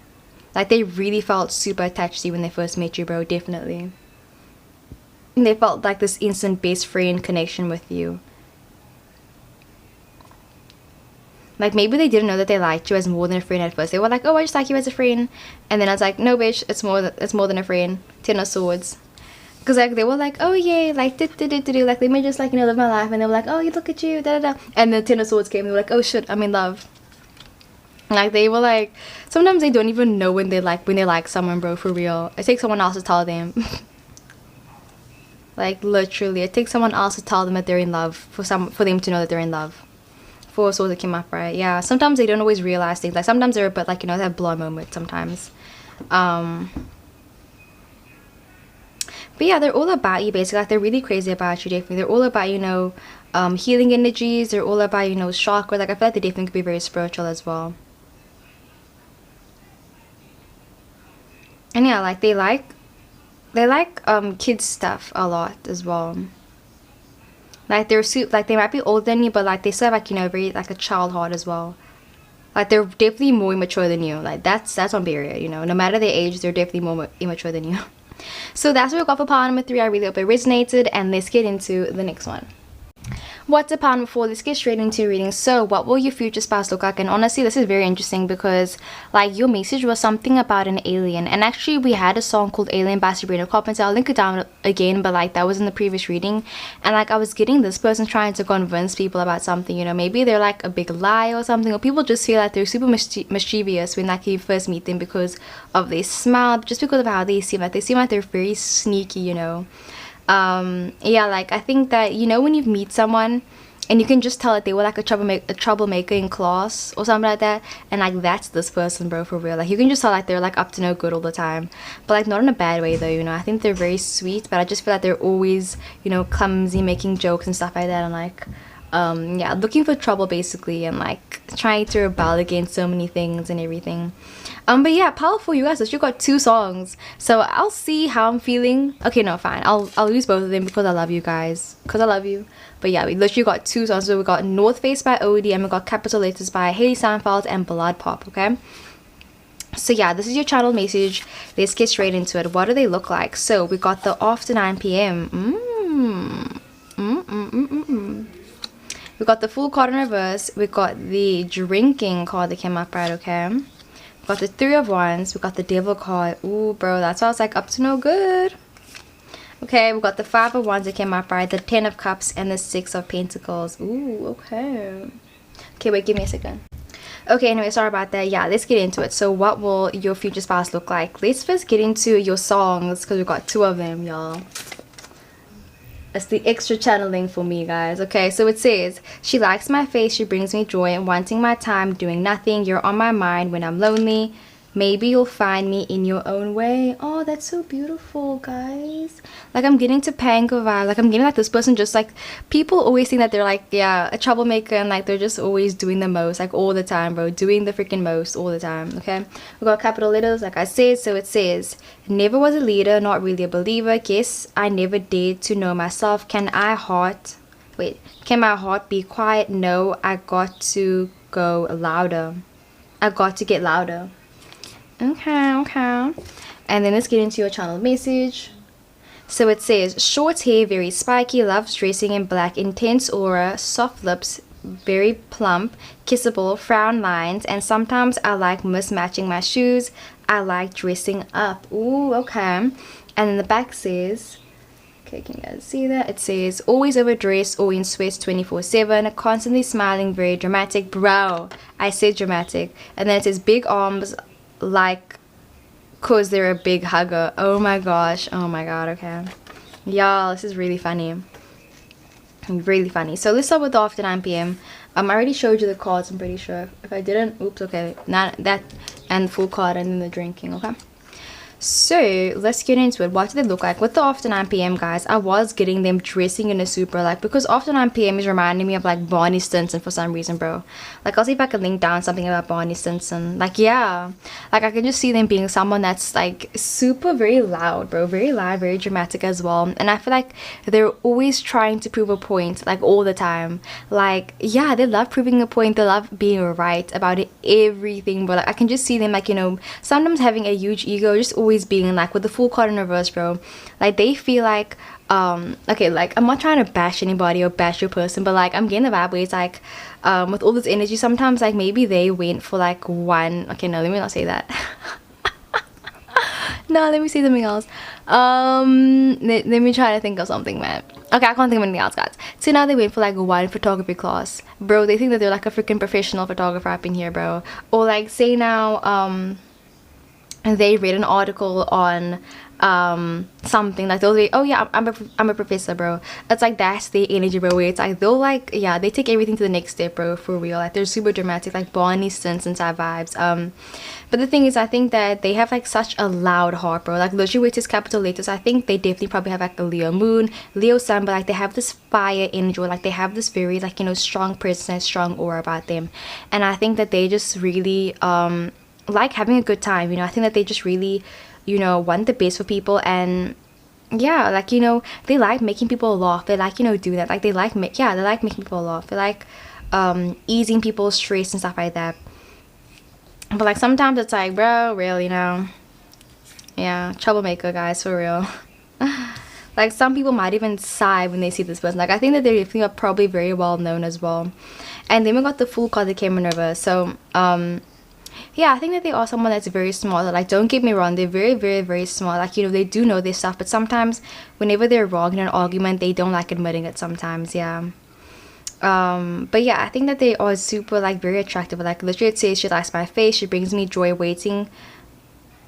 Like, they really felt super attached to you when they first met you, bro, definitely. And they felt like this instant best friend connection with you. Like, maybe they didn't know that they liked you as more than a friend at first. They were like, oh, I just like you as a friend. And then I was like, no, bitch, it's more than a friend. Ten of Swords. Because, like, they were like, oh, yeah, like, like, let me just, like, you know, live my life. And they were like, oh, you look at you, da-da-da. And the Ten of Swords came, they were like, oh, shit, I'm in love. Like, they were like, sometimes they don't even know when they like someone, bro, for real. It takes someone else to tell them. Like, literally, it takes someone else to tell them that they're in love, for them to know that they're in love. Four Swords that came up, right? Yeah, sometimes they don't always realize things. Like, sometimes they're, but, like, you know, they have blow moments sometimes. But yeah, they're all about you, basically. Like, they're really crazy about you, definitely. They're all about, you know, healing energies. They're all about, you know, chakra. Like, I feel like they definitely could be very spiritual as well. And yeah, like, they like kids stuff a lot as well. Like, they might be older than you, but, like, they still have, like, you know, very, like, a child heart as well. Like, they're definitely more immature than you. Like, that's on period, you know. No matter their age, they're definitely more immature than you. So that's what we got for pile number 3. I really hope it resonated, and let's get into the next one. What's a pile number 4? Let's get straight into reading. So what will your future spouse look like? And honestly, this is very interesting because, like, your message was something about an alien. And actually, we had a song called Alien by Sabrina Carpenter. I'll link it down again, but, like, that was in the previous reading. And, like, I was getting this person trying to convince people about something, you know. Maybe they're, like, a big lie or something, or people just feel like they're super mischievous when, like, you first meet them because of their smile, just because of how they seem. Like, they seem like they're very sneaky, you know. Yeah, like, I think that, you know, when you meet someone and you can just tell that they were, like, a troublemaker in class or something like that, and, like, that's this person, bro, for real. Like, you can just tell, like, they're, like, up to no good all the time, but, like, not in a bad way, though, you know. I think they're very sweet, but I just feel like they're always, you know, clumsy, making jokes and stuff like that, and, like, yeah, looking for trouble, basically, and, like, trying to rebel against so many things and everything. But yeah, powerful, you guys. You got 2 songs, so I'll see how I'm feeling. Okay, no, fine. I'll use both of them because I love you guys. Because I love you. But yeah, we literally got 2 songs. So we got North Face by OD, and we got Capital Letters by Hailey Steinfeld and Blood Pop. Okay. So yeah, this is your channel message. Let's get straight into it. What do they look like? So we got the after 9 p.m. We got the Fool card in reverse. We got the drinking card that came up, right? Okay. We got the 3 of Wands. We got the Devil card. Ooh, bro, that sounds like up to no good. Okay, we got the 5 of Wands that came up, right? The 10 of Cups and the 6 of Pentacles. Ooh, okay. Okay, wait, give me a second. Okay, anyway, sorry about that. Yeah, let's get into it. So what will your future spouse look like? Let's first get into your songs because we've got 2 of them, y'all. That's the extra channeling for me, guys. Okay, so it says, she likes my face, she brings me joy, wanting my time, doing nothing, you're on my mind when I'm lonely, maybe you'll find me in your own way. Oh, that's so beautiful, guys. Like, I'm getting Topanga vibe. Like, I'm getting, like, this person just, like, people always think that they're, like, yeah, a troublemaker, and, like, they're just always doing the most, like, all the time, bro. Doing the freaking most all the time, okay? We got capital letters, like I said. So it says, never was a leader, not really a believer. Guess I never dared to know myself. Can my heart be quiet? No, I got to go louder. I got to get louder. Okay, okay. And then let's get into your channel message. So it says, short hair, very spiky, loves dressing in black, intense aura, soft lips, very plump, kissable, frown lines, and sometimes I like mismatching my shoes. I like dressing up. Ooh, okay. And then the back says, okay, can you guys see that? It says, always overdressed or in sweats 24/7, constantly smiling, very dramatic. Bro, I said dramatic. And then it says, big arms, like, cause they're a big hugger. Oh my gosh. Oh my god, okay. Y'all, this is really funny. Really funny. So let's start with the after 9 p.m. I already showed you the cards, I'm pretty sure. If I didn't, oops, okay. Not that, and the full card, and then the drinking, okay? So let's get into it. What do they look like? With the after 9 p.m. guys, I was getting them dressing in a super, like, because after 9 p.m. is reminding me of like Barney Stinson for some reason, bro. Like, I'll see if I can link down something about Barney Stinson. Like, yeah, like I can just see them being someone that's like super very loud, bro, very loud, very dramatic as well. And I feel like they're always trying to prove a point, like all the time. Like, yeah, they love proving a point, they love being right about it, everything. But like, I can just see them, like, you know, sometimes having a huge ego, just always being like, with the full card in reverse, bro, like they feel like okay, like I'm not trying to bash anybody or bash your person, but like I'm getting the vibe where it's like with all this energy, sometimes like maybe they went for like one, okay, no, let me not say that. No, let me say something else. Let me try to think of something, man. Okay, I can't think of anything else, guys. So now they went for like one photography class, bro. They think that they're like a freaking professional photographer up in here, bro. Or like, say now and they read an article on something, like they'll say, oh yeah, I'm a professor, bro. It's like that's their energy, bro, where it's like they'll like, yeah, they take everything to the next step, bro, for real. Like they're super dramatic, like Barney Stinson type vibes. But the thing is, I think that they have like such a loud heart, bro. Like literally with his capital letters, I think they definitely probably have like a Leo moon, Leo sun, but like they have this fire energy, like they have this very, like, you know, strong presence and strong aura about them. And I think that they just really like having a good time, you know. I think that they just really, you know, want the best for people. And yeah, like, you know, they like making people laugh. They like, you know, do that. Like they like they like making people laugh. They like easing people's stress and stuff like that. But like sometimes it's like, bro, real, you know, yeah, troublemaker, guys, for real. Like some people might even sigh when they see this person. Like I think that they definitely are probably very well known as well. And then we got the full card that came in reverse. So yeah, I think that they are someone that's very smart. Like, don't get me wrong, they're very, very, very smart. Like, you know, they do know their stuff, but sometimes whenever they're wrong in an argument, they don't like admitting it sometimes, yeah. But yeah, I think that they are super, like, very attractive. Like, literally it says, she likes my face, she brings me joy, wasting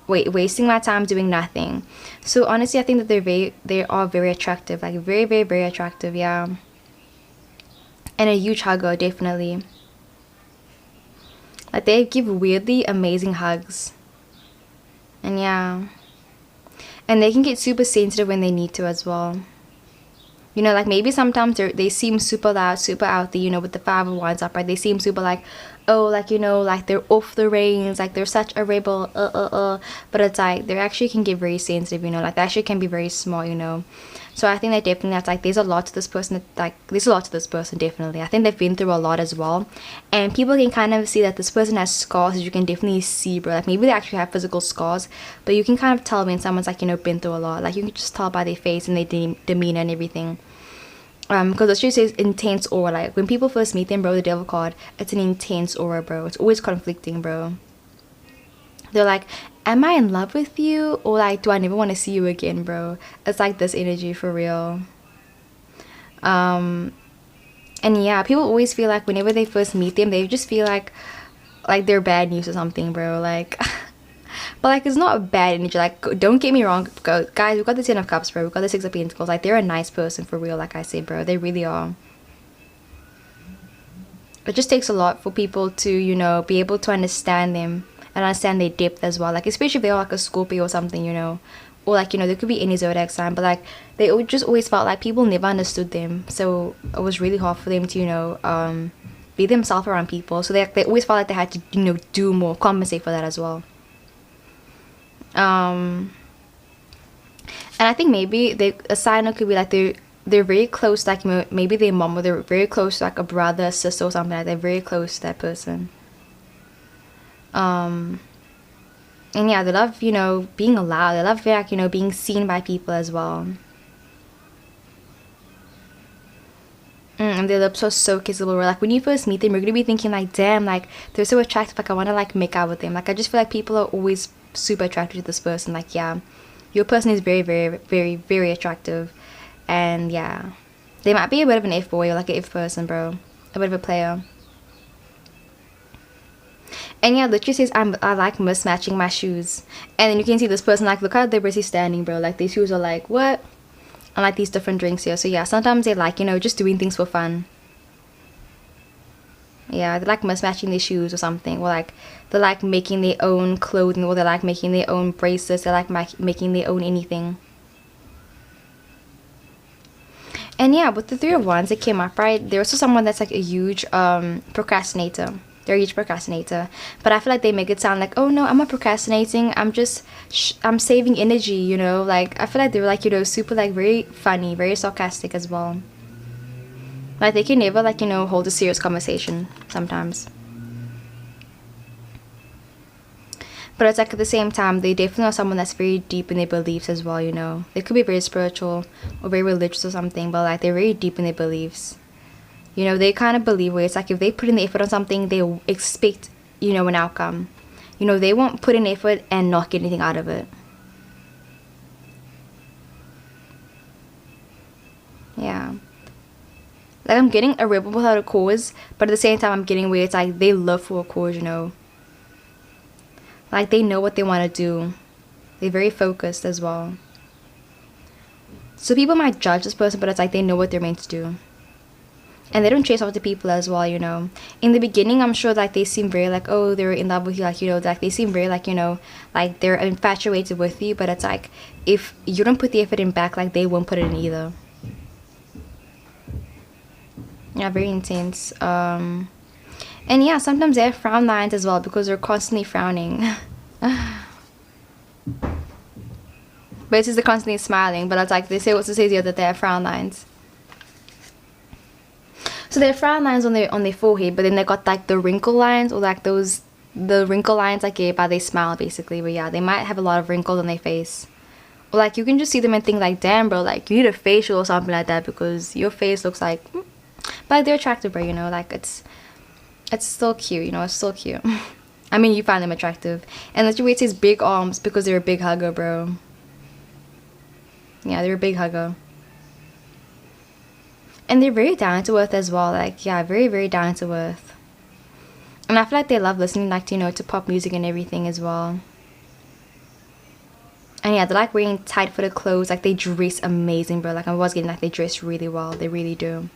my time doing nothing. So honestly, I think that they are very attractive. Like, very, very, very attractive, yeah. And a huge hugger, definitely. Like they give weirdly amazing hugs. And yeah, and they can get super sensitive when they need to as well. You know, like maybe sometimes they seem super loud, super out there, you know, with the 5 of Wands upright. They seem super like, oh, like, you know, like they're off the reins, like they're such a rebel, but it's like they actually can get very sensitive, you know, like they actually can be very smart, you know. So I think that definitely that's like, there's a lot to this person, definitely. I think they've been through a lot as well. And people can kind of see that this person has scars, as you can definitely see, bro. Like maybe they actually have physical scars, but you can kind of tell when someone's like, you know, been through a lot. Like you can just tell by their face and their demeanor and everything. Because it actually says intense aura. Like when people first meet them, bro, the devil card, it's an intense aura, bro. It's always conflicting, bro. They're like, am I in love with you, or like, do I never want to see you again, bro? It's like this energy for real. And yeah, people always feel like whenever they first meet them, they just feel like they're bad news or something, bro. Like but like it's not bad energy. Like don't get me wrong, guys, we've got the 10 of Cups, bro. We've got the 6 of Pentacles. Like they're a nice person for real, like I say, bro. They really are. It just takes a lot for people to, you know, be able to understand them and understand their depth as well. Like especially if they're like a Scorpio or something, you know, or like, you know, there could be any zodiac sign, but like they just always felt like people never understood them. So it was really hard for them to, you know, be themselves around people. So they always felt like they had to, you know, do more, compensate for that as well. And I think maybe a sign could be like they're very close, like maybe their mom, or they're very close to like a brother, sister, or something like that. They're very close to that person. And yeah, they love, you know, being allowed. They love, like, you know, being seen by people as well. And their lips are so kissable. Like when you first meet them, you're gonna be thinking like, damn, like they're so attractive, like I want to like make out with them. Like I just feel like people are always super attracted to this person. Like yeah, your person is very very very very attractive. And yeah, they might be a bit of an F-boy or like an F person, bro, a bit of a player. And yeah, literally says I like mismatching my shoes. And then you can see this person, like look how they're busy standing, bro. Like these shoes are like what, and like these different drinks here. So yeah, sometimes they like, you know, just doing things for fun. Yeah, they like mismatching their shoes or something, or like they like making their own clothing, or they like making their own bracelets. They like making their own anything. And yeah, with the Three of Wands that came up, right, there's also someone that's like a huge procrastinator. They're a huge procrastinator, but I feel like they make it sound like, oh no, I'm not procrastinating, I'm just I'm saving energy, you know. Like I feel like they're like, you know, super like very funny, very sarcastic as well. Like they can never like, you know, hold a serious conversation sometimes. But it's like at the same time, they definitely are someone that's very deep in their beliefs as well, you know. They could be very spiritual or very religious or something, but like they're very deep in their beliefs. You know, they kind of believe where it's like if they put in the effort on something, they expect, you know, an outcome. You know, they won't put in effort and not get anything out of it. Yeah. Like I'm getting a rebel without a cause, but at the same time I'm getting where it's like they love for a cause, you know. Like they know what they want to do. They're very focused as well. So people might judge this person, but it's like they know what they're meant to do. And they don't chase after people as well, you know. In the beginning, I'm sure like they seem very like, oh, they're in love with you, like, you know, like they seem very like, you know, like they're infatuated with you. But it's like if you don't put the effort in back, like they won't put it in either. Yeah, very intense. And yeah, sometimes they have frown lines as well because they're constantly frowning. But it says they're constantly smiling, but it's like they say also says here that they have frown lines. So they have frown lines on their forehead, but then they got like the wrinkle lines, or like the wrinkle lines like by they smile basically. But yeah, they might have a lot of wrinkles on their face. Or like you can just see them and think like, damn bro, like you need a facial or something like that because your face looks like but they're attractive, bro, you know, like it's still cute, you know, it's still cute. I mean, you find them attractive. And let's wait, it says big arms because they're a big hugger, bro. Yeah, they're a big hugger. And they're very down to earth as well. Like, yeah, very, very down to earth. And I feel like they love listening, like, you know, to pop music and everything as well. And yeah, they like wearing tight fitted clothes. Like, they dress amazing, bro. Like, I was getting, like, they dress really well. They really do.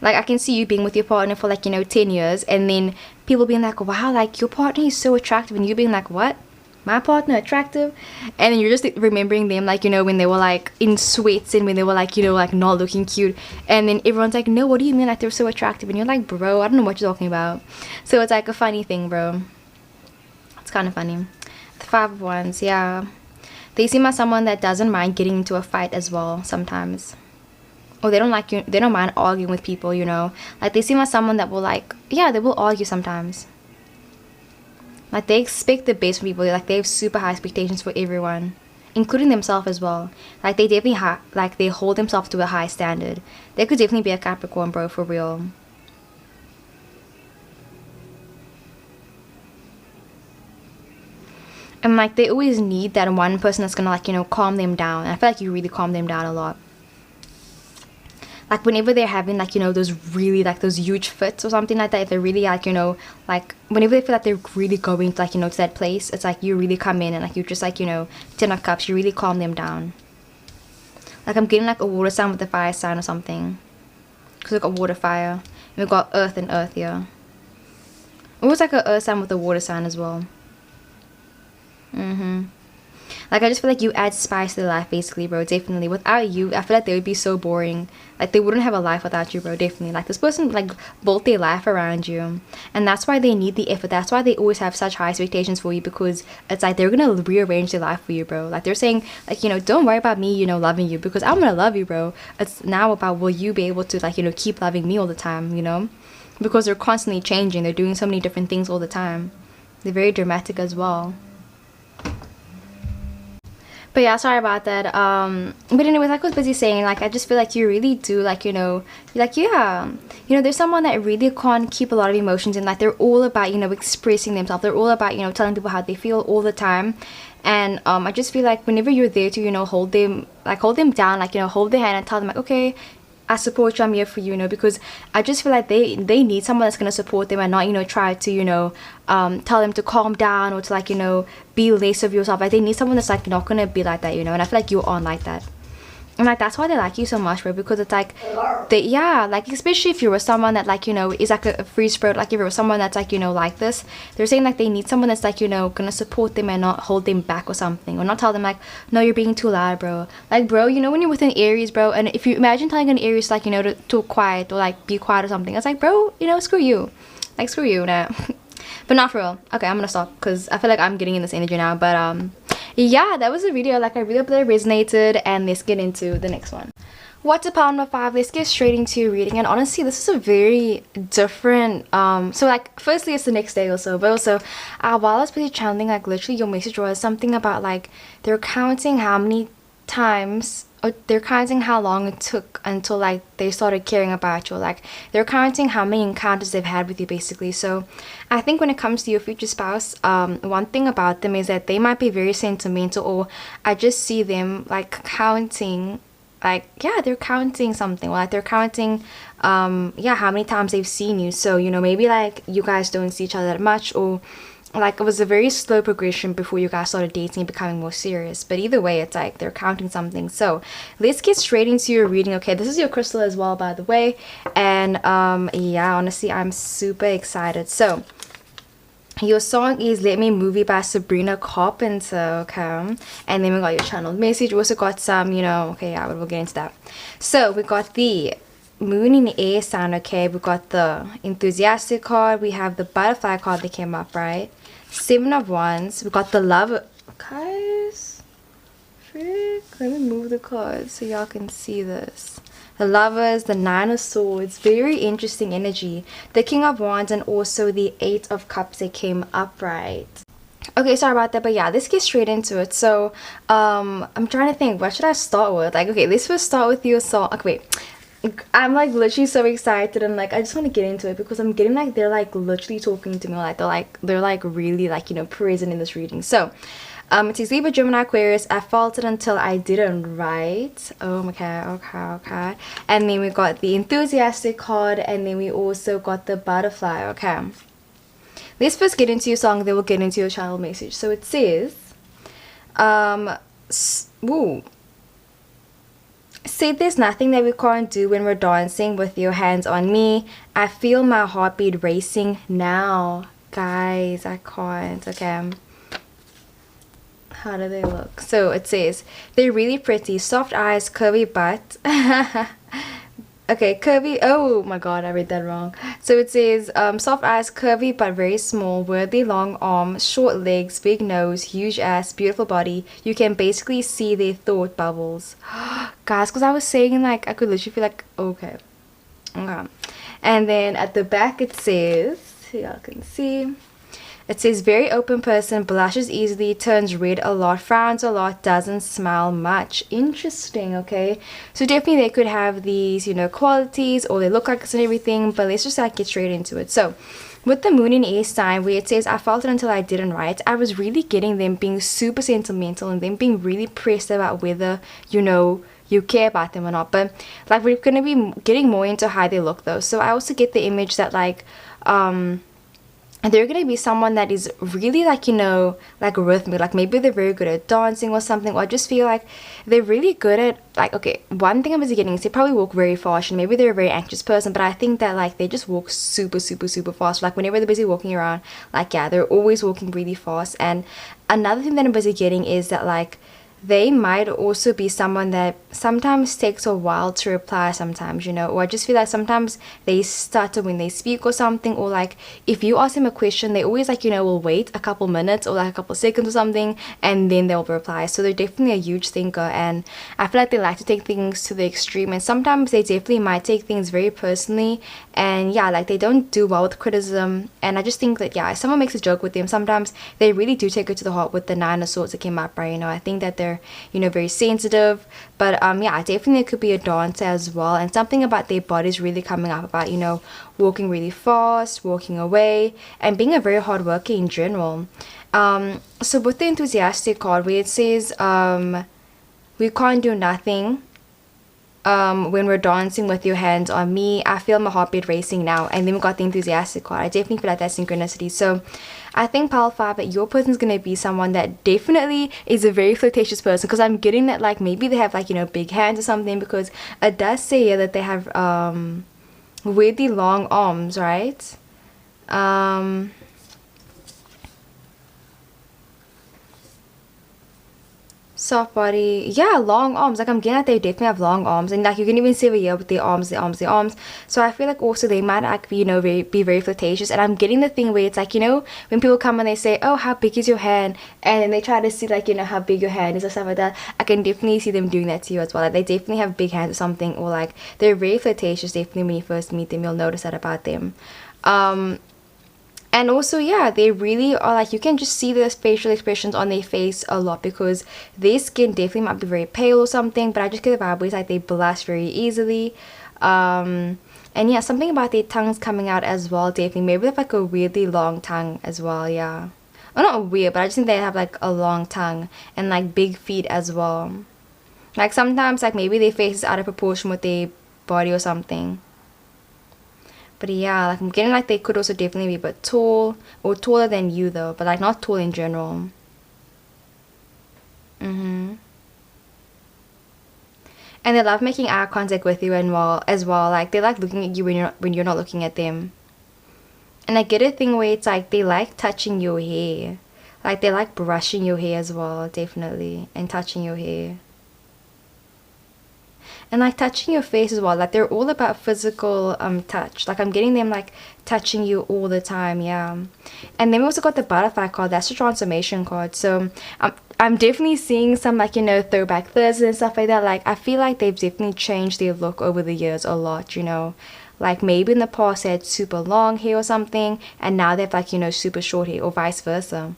Like, I can see you being with your partner for, like, you know, 10 years. And then people being like, wow, like, your partner is so attractive. And you being like, what? My partner attractive? And then you're just remembering them, like, you know, when they were, like, in sweats. And when they were, like, you know, like, not looking cute. And then everyone's like, no, what do you mean? Like, they're so attractive. And you're like, bro, I don't know what you're talking about. So it's, like, a funny thing, bro. It's kind of funny. The 5 of Wands, yeah. They seem like someone that doesn't mind getting into a fight as well sometimes. Or they don't like you, they don't mind arguing with people, you know. Like they seem like someone that will like, yeah, they will argue sometimes. Like they expect the best from people. Like they have super high expectations for everyone, including themselves as well. Like they definitely like they hold themselves to a high standard. They could definitely be a Capricorn, bro, for real. And like they always need that one person that's gonna like, you know, calm them down. And I feel like you really calm them down a lot. Like whenever they're having like, you know, those really like those huge fits or something like that, if they're really like, you know, like whenever they feel like they're really going to like, you know, to that place, it's like you really come in and like you just like, you know, 10 of cups, you really calm them down. Like I'm getting like a water sign with a fire sign or something, because we've got water, fire, and we've got earth and earth here. Almost like a earth sign with a water sign as well. Like I just feel like you add spice to their life basically, bro. Definitely. Without you, I feel like they would be so boring. Like they wouldn't have a life without you, bro. Definitely. Like this person like built their life around you, and that's why they need the effort. That's why they always have such high expectations for you, because it's like they're gonna rearrange their life for you, bro. Like they're saying like, you know, don't worry about me, you know, loving you, because I'm gonna love you, bro. It's now about will you be able to like, you know, keep loving me all the time, you know, because they're constantly changing. They're doing so many different things all the time. They're very dramatic as well. But yeah, sorry about that. But anyways, like I was busy saying, like I just feel like you really do, like, you know, like, yeah, you know, there's someone that really can't keep a lot of emotions in. Like they're all about, you know, expressing themselves. They're all about, you know, telling people how they feel all the time. And I just feel like whenever you're there to, you know, hold them down, like, you know, hold their hand and tell them like, okay, I support you, I'm here for you, you know, because I just feel like they need someone that's going to support them and not, you know, try to, you know, tell them to calm down or to, like, you know, be less of yourself. Like they need someone that's like not going to be like that, you know, and I feel like you aren't like that. And like that's why they like you so much, bro, because it's like they, yeah, like especially if you were someone that, like, you know, is like a free spirit, like if you were someone that's like, you know, like this, they're saying like they need someone that's like, you know, gonna support them and not hold them back or something, or not tell them like, no, you're being too loud, bro. Like, bro, you know, when you're with an Aries, bro, and if you imagine telling an Aries like, you know, to talk quiet or like be quiet or something, it's like, bro, you know, screw you, like screw you, nah. But not for real. Okay, I'm gonna stop because I feel like I'm getting in this energy now. But yeah, that was the video. Like I really hope that it resonated, and let's get into the next one. What's up, pile number 5? Let's get straight into your reading. And honestly, this is a very different so like firstly it's the next day or so, but also while I was busy channeling, like literally your message was something about like they're counting how many times, or they're counting how long it took until like they started caring about you, like they're counting how many encounters they've had with you basically. So I think when it comes to your future spouse, one thing about them is that they might be very sentimental, or I just see them like counting, like, yeah, they're counting something, like they're counting yeah, how many times they've seen you. So, you know, maybe like you guys don't see each other that much, or like it was a very slow progression before you guys started dating and becoming more serious. But either way, it's like they're counting something. So let's get straight into your reading. Okay, this is your crystal as well, by the way. And yeah, honestly, I'm super excited. So your song is Let Me Move You by Sabrina Carpenter, okay? And then we got your channel message. We also got some, you know, okay, yeah, we'll get into that. So we got the Moon in the Air sign, okay? We got the Enthusiastic card. We have the Butterfly card that came up, right? 7 of Wands. We got the Love. Guys, frick, let me move the cards so y'all can see this. The Lovers, the 9 of Swords, very interesting energy. The King of Wands, and also the 8 of Cups that came upright. Okay, sorry about that, but yeah, let's get straight into it. So I'm trying to think, what should I start with? Like, okay, let's first start with your song. Okay, wait, I'm like literally so excited, and like I just want to get into it because I'm getting like they're like literally talking to me, like they're like really like, you know, present in this reading. So it says Libra, Gemini, Aquarius. I felt it until I didn't, right? Oh, okay. And then we got the Enthusiastic card, and then we also got the Butterfly. Okay, let's first get into your song, then we'll get into your channel message. So it says said there's nothing that we can't do when we're dancing with your hands on me. I feel my heartbeat racing now. Guys, I can't. Okay, how do they look? So it says they're really pretty, soft eyes, curvy butt. Okay, curvy, oh my god, I read that wrong. So it says soft eyes, curvy but very small, worthy long arms, short legs, big nose, huge ass, beautiful body. You can basically see their thought bubbles. Guys, because I was saying like I could literally feel like, okay. And then at the back it says, y'all can see, it says very open person, blushes easily, turns red a lot, frowns a lot, doesn't smile much. Interesting. Okay, so definitely they could have these, you know, qualities, or they look like this and everything, but let's just like get straight into it. So with the Moon in Air sign, where it says I felt it until I didn't, right? I was really getting them being super sentimental and them being really pressed about whether, you know, you care about them or not. But like we're gonna be getting more into how they look though. So I also get the image that like they're gonna be someone that is really like, you know, like rhythmic, like maybe they're very good at dancing or something, or I just feel like they're really good at like, okay, one thing I was getting is they probably walk very fast, and maybe they're a very anxious person, but I think that like they just walk super fast. Like whenever they're busy walking around, like yeah, they're always walking really fast. And another thing that I'm busy getting is that like they might also be someone that sometimes takes a while to reply sometimes, you know, or I just feel like sometimes they stutter when they speak or something, or like if you ask them a question, they always like, you know, will wait a couple minutes or like a couple seconds or something, and then they'll reply. So they're definitely a huge thinker, and I feel like they like to take things to the extreme, and sometimes they definitely might take things very personally, and yeah, like they don't do well with criticism. And I just think that yeah, if someone makes a joke with them, sometimes they really do take it to the heart. With the 9 of Swords that came up, right? You know, I think that they're they're, you know, very sensitive. But yeah, definitely it could be a dancer as well, and something about their bodies really coming up about, you know, walking really fast, walking away, and being a very hard worker in general. So with the enthusiastic card, where it says we can't do nothing when we're dancing with your hands on me, I feel my heartbeat racing now. And then we got the enthusiastic card. I definitely feel like that's synchronicity. So I think pile 5, that your person's gonna be someone that definitely is a very flirtatious person, because I'm getting that like maybe they have like, you know, big hands or something, because it does say here that they have weirdly long arms, right? Soft body, yeah, long arms. Like I'm getting that they definitely have long arms, and like you can even see over here with their arms, their arms, their arms. So I feel like also they might actually, you know, be very flirtatious. And I'm getting the thing where it's like, you know, when people come and they say, oh, how big is your hand, and then they try to see like, you know, how big your hand is or stuff like that. I can definitely see them doing that to you as well. Like they definitely have big hands or something, or like they're very flirtatious. Definitely when you first meet them, you'll notice that about them. And also, yeah, they really are like, you can just see the facial expressions on their face a lot, because their skin definitely might be very pale or something, but I just get the vibe where it's like they blush very easily. And yeah, something about their tongues coming out as well, definitely. Maybe they have like a weirdly long tongue as well, yeah. Well, not weird, but I just think they have like a long tongue and like big feet as well. Like sometimes like maybe their face is out of proportion with their body or something. But yeah, like I'm getting like they could also definitely be a bit tall, or taller than you though, but like not tall in general. And they love making eye contact with you and as well. Like they like looking at you when you're not looking at them. And I get a thing where it's like they like touching your hair. Like they like brushing your hair as well, definitely, and touching your hair. And like touching your face as well. Like they're all about physical touch. Like I'm getting them like touching you all the time, yeah. And then we also got the butterfly card. That's the transformation card. So I'm definitely seeing some like, you know, throwback Thursdays and stuff like that. Like I feel like they've definitely changed their look over the years a lot, you know. Like maybe in the past they had super long hair or something, and now they have like, you know, super short hair, or vice versa.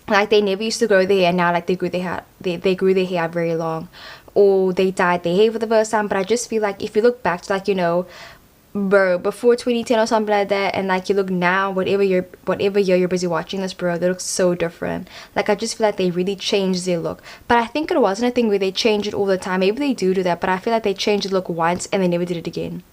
Like they never used to grow their hair, and now like they grew their hair, they grew their hair out very long, or they dyed their hair for the first time. But I just feel like if you look back to like, you know, bro, before 2010 or something like that, and like you look now, whatever year you're busy watching this, bro, they look so different. Like I just feel like they really changed their look. But I think it wasn't a thing where they change it all the time. Maybe they do that, but I feel like they changed the look once and they never did it again.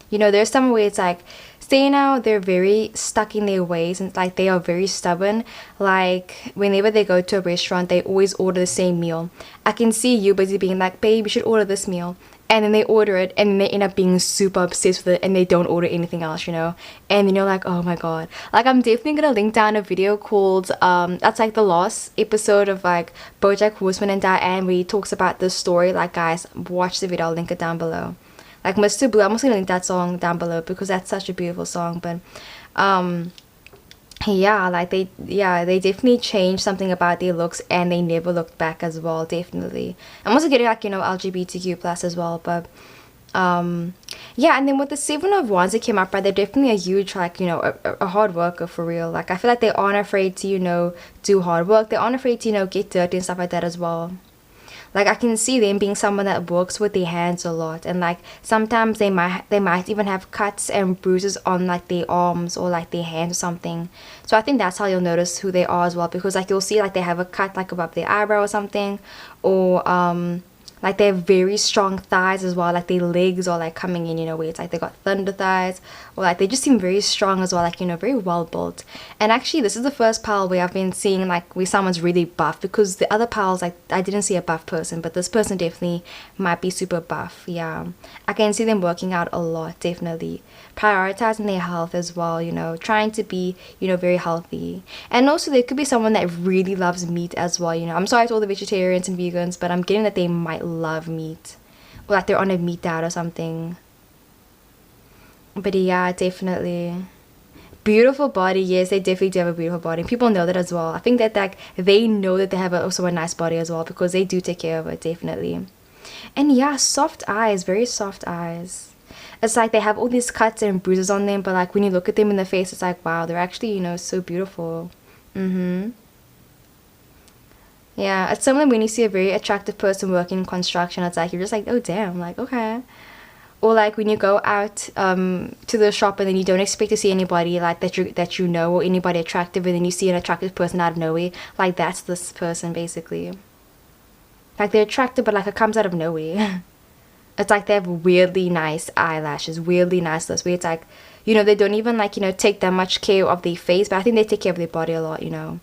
You know, there's some where it's like, say now they're very stuck in their ways, and like they are very stubborn. Like whenever they go to a restaurant, they always order the same meal. I can see you busy being like, babe, you should order this meal. And then they order it, and then they end up being super obsessed with it, and they don't order anything else, you know. And then you're like, oh my god. Like I'm definitely gonna link down a video called that's like the last episode of like BoJack Horseman and Diane, where he talks about this story. Like guys, watch the video, I'll link it down below. Like Mr. Blue, I'm also gonna link that song down below because that's such a beautiful song. But yeah, like they definitely changed something about their looks, and they never looked back as well, definitely. I'm also getting like, you know, LGBTQ plus as well. But yeah, and then with the 7 of Wands that came up, right, they're definitely a huge, like, you know, a hard worker for real. Like I feel like they aren't afraid to, you know, do hard work. They aren't afraid to, you know, get dirty and stuff like that as well. Like I can see them being someone that works with their hands a lot, and like sometimes they might even have cuts and bruises on like their arms or like their hands or something. So I think that's how you'll notice who they are as well, because like you'll see like they have a cut like above their eyebrow or something, or like they have very strong thighs as well. Like their legs are like coming in, you know, where it's like they got thunder thighs, or like they just seem very strong as well, like, you know, very well built. And actually this is the first pile where I've been seeing like where someone's really buff, because the other piles, like I didn't see a buff person, but this person definitely might be super buff. Yeah, I can see them working out a lot, definitely prioritizing their health as well, you know, trying to be, you know, very healthy. And also there could be someone that really loves meat as well, you know. I'm sorry to all the vegetarians and vegans, but I'm getting that they might love meat, or like they're on a meat diet or something. But yeah, definitely beautiful body. Yes, they definitely do have a beautiful body. People know that as well. I think that like they know that they have also a nice body as well, because they do take care of it, definitely. And yeah, soft eyes, very soft eyes. It's like they have all these cuts and bruises on them, but like when you look at them in the face, it's like, wow, they're actually, you know, so beautiful. Yeah, it's similar when you see a very attractive person working in construction. It's like, you're just like, oh damn, like, okay. Or like when you go out to the shop and then you don't expect to see anybody like that you know, or anybody attractive, and then you see an attractive person out of nowhere. Like, that's this person basically. Like, they're attractive, but like it comes out of nowhere. It's like they have weirdly nice eyelashes, weirdly nice lips, where it's like, you know, they don't even like, you know, take that much care of their face, but I think they take care of their body a lot, you know.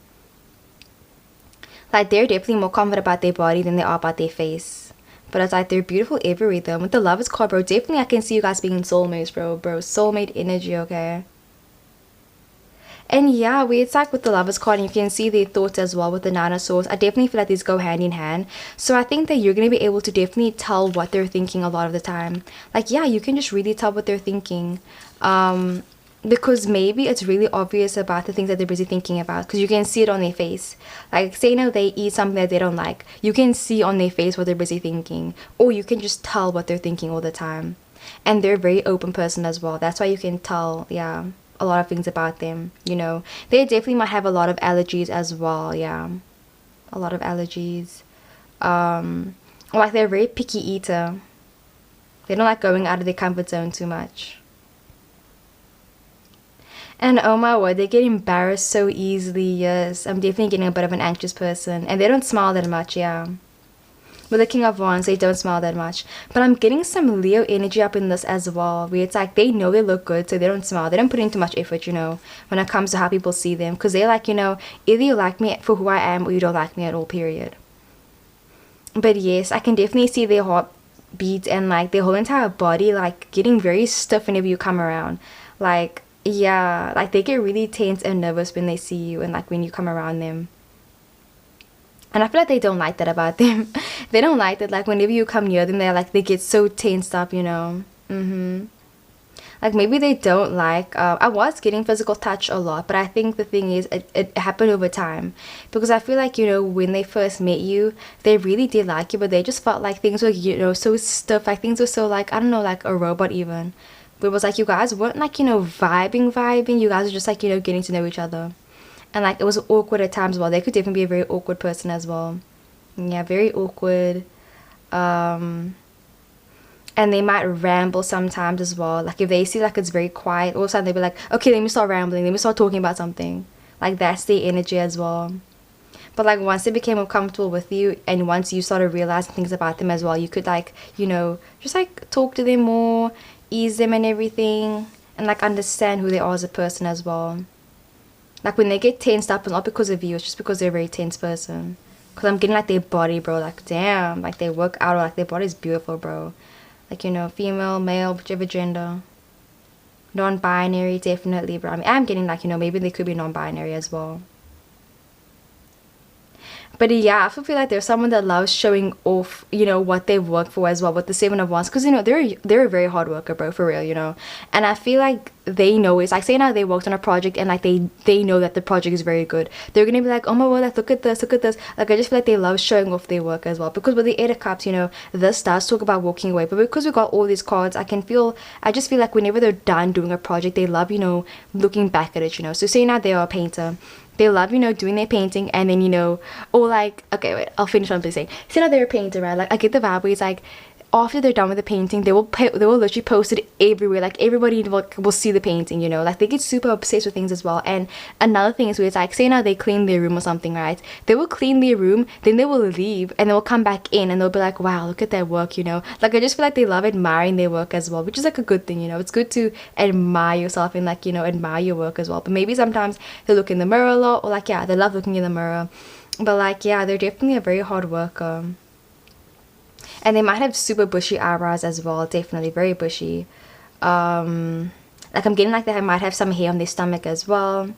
Like, they're definitely more confident about their body than they are about their face. But it's like, they're beautiful everywhere though. With the Lovers card, bro, definitely I can see you guys being soulmates, bro. Soulmate energy, okay? And yeah, it's like with the Lovers card, and you can see their thoughts as well with the Nine of Swords. I definitely feel like these go hand in hand. So I think that you're going to be able to definitely tell what they're thinking a lot of the time. Like, yeah, you can just really tell what they're thinking. Because maybe it's really obvious about the things that they're busy thinking about, because you can see it on their face. Like, say, you know, they eat something that they don't like, you can see on their face what they're busy thinking, or you can just tell what they're thinking all the time. And they're a very open person as well. That's why you can tell, yeah, a lot of things about them, you know. They definitely might have a lot of allergies as well, yeah, a lot of allergies. Like, they're a very picky eater. They don't like going out of their comfort zone too much. And oh my word, they get embarrassed so easily. Yes, I'm definitely getting a bit of an anxious person. And they don't smile that much, yeah. With the King of Wands, they don't smile that much. But I'm getting some Leo energy up in this as well, where it's like they know they look good, so they don't smile. They don't put in too much effort, you know, when it comes to how people see them. Because they're like, you know, either you like me for who I am, or you don't like me at all, period. But yes, I can definitely see their heartbeat and like their whole entire body like getting very stiff whenever you come around. Like, yeah, like they get really tense and nervous when they see you and like when you come around them. And I feel like they don't like that about them. They don't like that, like whenever you come near them, they're like, they get so tensed up, you know. Like, maybe they don't like, I was getting physical touch a lot, but I think the thing is, it happened over time. Because I feel like, you know, when they first met you, they really did like you, but they just felt like things were, you know, so stiff. Like, things were so like, I don't know, like a robot even. But it was like, you guys weren't like, you know, vibing. You guys were just like, you know, getting to know each other. And like, it was awkward at times as well. They could definitely be a very awkward person as well. Yeah, very awkward. And they might ramble sometimes as well. Like, if they see like it's very quiet, all of a sudden they'll be like, okay, let me start rambling, let me start talking about something. Like, that's their energy as well. But like, once they became comfortable with you, and once you started realizing things about them as well, you could like, you know, just like talk to them more, ease them and everything, and like understand who they are as a person as well. Like, when they get tensed up, it's not because of you, it's just because they're a very tense person. Because I'm getting like their body, bro. Like, damn, like they work out, or like their body's beautiful, bro. Like, you know, female, male, whichever gender. Non-binary, definitely, bro. I mean, I'm getting like, you know, maybe they could be non-binary as well. But yeah, I feel like there's someone that loves showing off, you know, what they've worked for as well with the Seven of Wands. Because, you know, they're a very hard worker, bro, for real, you know. And I feel like they know, it's like, say now they worked on a project and like they know that the project is very good. They're going to be like, oh my god, like, look at this. Like, I just feel like they love showing off their work as well. Because with the Eight of Cups, you know, this does talk about walking away. But because we got all these cards, I just feel like whenever they're done doing a project, they love, you know, looking back at it, you know. So say now they are a painter. They love, you know, doing their painting, and then, you know, or like, okay, wait, I'll finish what I'm saying. So now they're a painter, right? Like, I get the vibe where it's like, after they're done with the painting, they will literally post it everywhere. Like, everybody will see the painting, you know. Like, they get super obsessed with things as well. And another thing is where it's like, say now they clean their room or something, right? They will clean their room, then they will leave, and they will come back in, and they'll be like, wow, look at their work, you know. Like, I just feel like they love admiring their work as well, which is like a good thing, you know. It's good to admire yourself and like, you know, admire your work as well. But maybe sometimes they look in the mirror a lot, or like, yeah, they love looking in the mirror. But like, yeah, they're definitely a very hard worker. And they might have super bushy eyebrows as well, definitely very bushy. Like, I'm getting like they might have some hair on their stomach as well.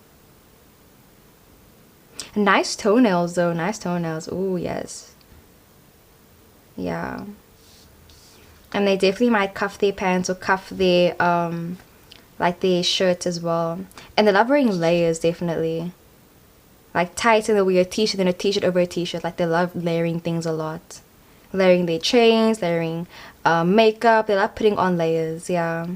Nice toenails though, nice toenails. Oh yes. Yeah. And they definitely might cuff their pants or cuff their like their shirts as well. And they love wearing layers, definitely. Like tights, and they'll wear a t-shirt and a t-shirt over a t-shirt. Like, they love layering things a lot. Layering their chains, layering makeup. They love putting on layers, yeah.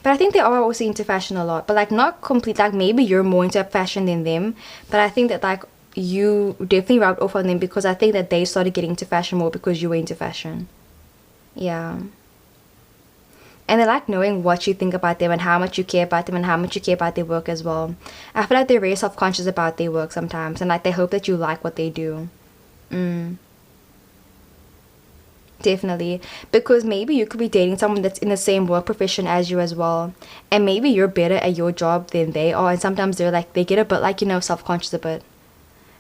But I think they are also into fashion a lot. But like, not complete, like maybe you're more into fashion than them. But I think that like you definitely rubbed off on them, because I think that they started getting into fashion more because you were into fashion. Yeah. And they like knowing what you think about them and how much you care about them and how much you care about their work as well. I feel like they're very self-conscious about their work sometimes, and like they hope that you like what they do. Definitely. Because maybe you could be dating someone that's in the same work profession as you as well, and maybe you're better at your job than they are, and sometimes they're like, they get a bit like, you know, self-conscious a bit.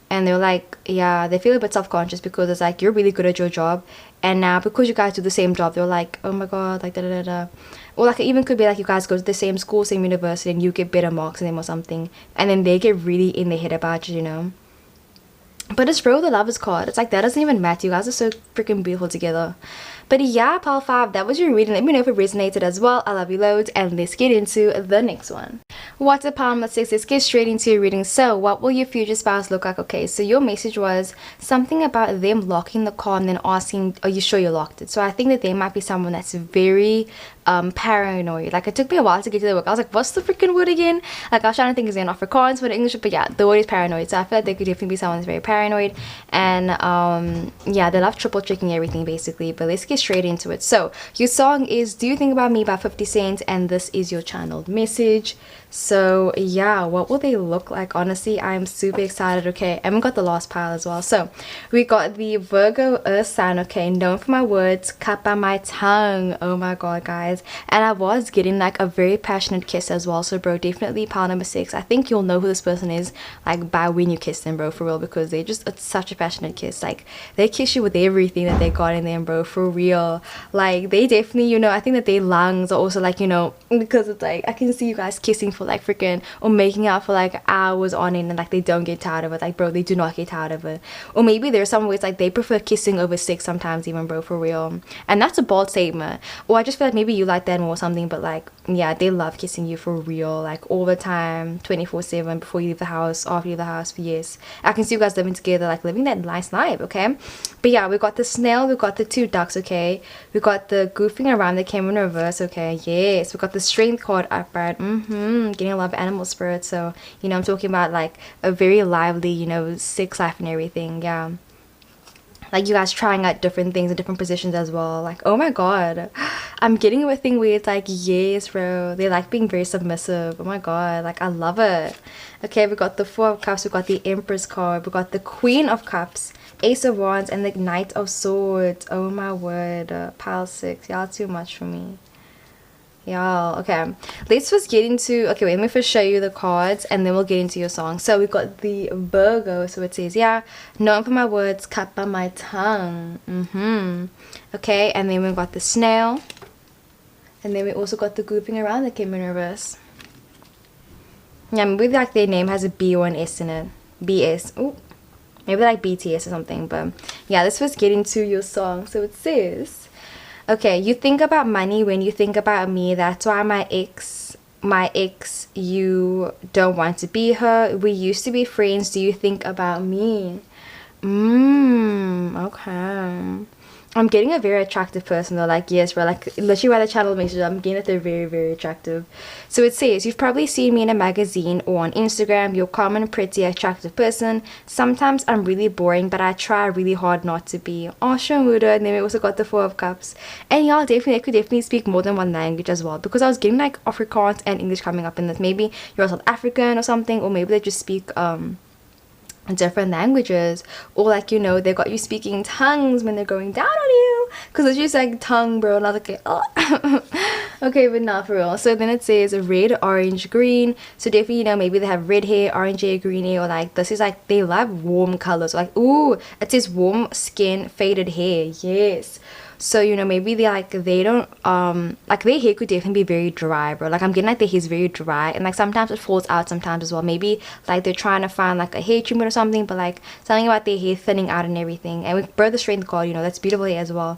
And they're like, yeah, they feel a bit self-conscious because it's like, you're really good at your job, and now because you guys do the same job, they're like, oh my god, like da da da da. Or like it even could be like you guys go to the same school, same university, and you get better marks than them or something, and then they get really in their head about you, you know. But it's real, the Lovers card. It's like, that doesn't even matter. You guys are so freaking beautiful together. But yeah, pile 5, that was your reading. Let me know if it resonated as well. I love you loads, and let's get into the next one. What's up, pile number 6? Let's get straight into your reading. So what will your future spouse look like? Okay, so your message was something about them locking the car and then asking, are you sure you locked it? So I think that they might be someone that's very paranoid. Like, it took me a while to get to the work. I was like, what's the freaking word again? Like, I was trying to think, is it an Afrikaans for the English? But yeah, the word is paranoid. So I feel like they could definitely be someone that's very paranoid, and yeah, they love triple checking everything basically. But let's get straight into it. So your song is Do You Think About Me by 50 Cent, and this is your channeled message. So yeah, what will they look like? Honestly, I'm super excited. Okay, and we got the last pile as well. So we got the Virgo Earth sign. Okay, known for my words, cut by my tongue. Oh my god, guys. And I was getting like a very passionate kiss as well. So bro, definitely pile number 6. I think you'll know who this person is like by when you kiss them, bro, for real, because they just, it's such a passionate kiss. Like, they kiss you with everything that they got in them, bro, for real. Like, they definitely, you know, I think that their lungs are also like, you know, because it's like, I can see you guys kissing for like freaking, or making out for like hours on end, and like they don't get tired of it. Like, bro, they do not get tired of it. Or maybe there's some ways like they prefer kissing over sex sometimes even, bro, for real. And that's a bold statement. Or I just feel like maybe you like that more or something, but like, yeah, they love kissing you for real, like all the time, 24/7, before you leave the house, after you leave the house. For yes, I can see you guys living together, like living that nice life. Okay, but yeah, we got the snail, we got the 2 ducks. Okay, we got the goofing around that came in reverse. Okay, yes, we got the strength card upright. Getting a lot of animal spirit. So, you know, I'm talking about like a very lively, you know, sex life and everything. Yeah, like you guys trying out different things in different positions as well. Like, oh my god, I'm getting a thing where it's like, yes bro, they like being very submissive. Oh my god, like I love it. Okay, we got the 4 of Cups, we got the Empress card, we got the Queen of Cups, Ace of Wands, and the Knight of Swords. Oh my word, pile 6, y'all too much for me, y'all. Okay, let's first get into, okay wait, let me first show you the cards and then we'll get into your song. So we got the Virgo, so it says, yeah, known for my words, cut by my tongue. Okay, and then we got the snail, and then we also got the goofing around that came in reverse. Yeah, maybe like their name has a B or an S in it. BS. Ooh, maybe like BTS or something. But yeah, let's first get into your song. So it says, okay, you think about money when you think about me. That's why my ex, you don't want to be her. We used to be friends. Do you think about me? Okay. I'm getting a very attractive person though. Like, yes bro, like literally by the channel message, I'm getting that they're very, very attractive. So it says, you've probably seen me in a magazine or on Instagram. You're common, pretty, attractive person. Sometimes I'm really boring, but I try really hard not to be. Oh, Shamuda. And then we also got the 4 of Cups. And y'all definitely, I could definitely speak more than one language as well, because I was getting like Afrikaans and English coming up in this. Maybe you're South African or something, or maybe they just speak different languages, or like, you know, they got you speaking tongues when they're going down on you, because it's just like tongue, bro. And I was like, oh. Okay, but not for real. So then it says red, orange, green. So definitely, you know, maybe they have red hair, orange hair, green hair, or like this is like they love warm colors. Like, ooh, it says warm skin, faded hair. Yes. So, you know, maybe they like, they don't like their hair could definitely be very dry, bro. Like, I'm getting like their hair's very dry, and like sometimes it falls out sometimes as well. Maybe like they're trying to find like a hair treatment or something, but like something about their hair thinning out and everything. And with the strength card, you know, that's beautiful hair as well.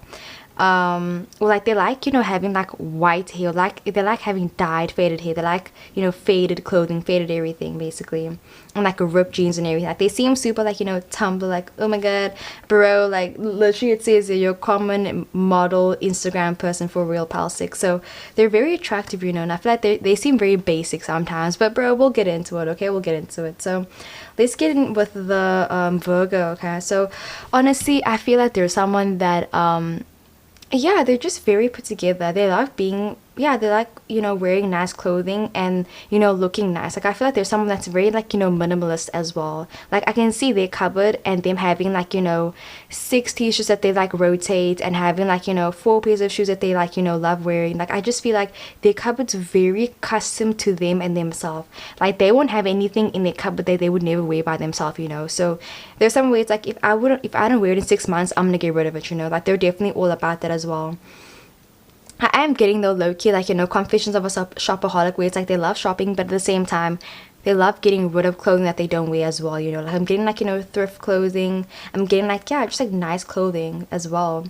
or like they like, you know, having like white hair, like they like having dyed faded hair, they like, you know, faded clothing, faded everything basically, and like ripped jeans and everything. Like they seem super like, you know, Tumblr, like, oh my god bro, like literally it says you're a common model Instagram person for real, pal 6. So they're very attractive, you know, and I feel like they seem very basic sometimes, but bro, we'll get into it, okay? We'll get into it. So let's get in with the Virgo. Okay, so honestly I feel like there's someone that yeah, they're just very put together. They love being, yeah, they like, you know, wearing nice clothing and, you know, looking nice. Like I feel like there's someone that's very like, you know, minimalist as well. Like I can see their cupboard and them having like, you know, 6 t-shirts that they like rotate, and having like, you know, 4 pairs of shoes that they like, you know, love wearing. Like I just feel like their cupboard's very custom to them and themselves. Like they won't have anything in their cupboard that they would never wear by themselves, you know. So there's some ways like if I don't wear it in 6 months, I'm gonna get rid of it, you know. Like they're definitely all about that as well. I am getting though low-key like, you know, confessions of a shopaholic, where it's like they love shopping, but at the same time they love getting rid of clothing that they don't wear as well, you know. Like I'm getting like, you know, thrift clothing, I'm getting like, yeah, just like nice clothing as well.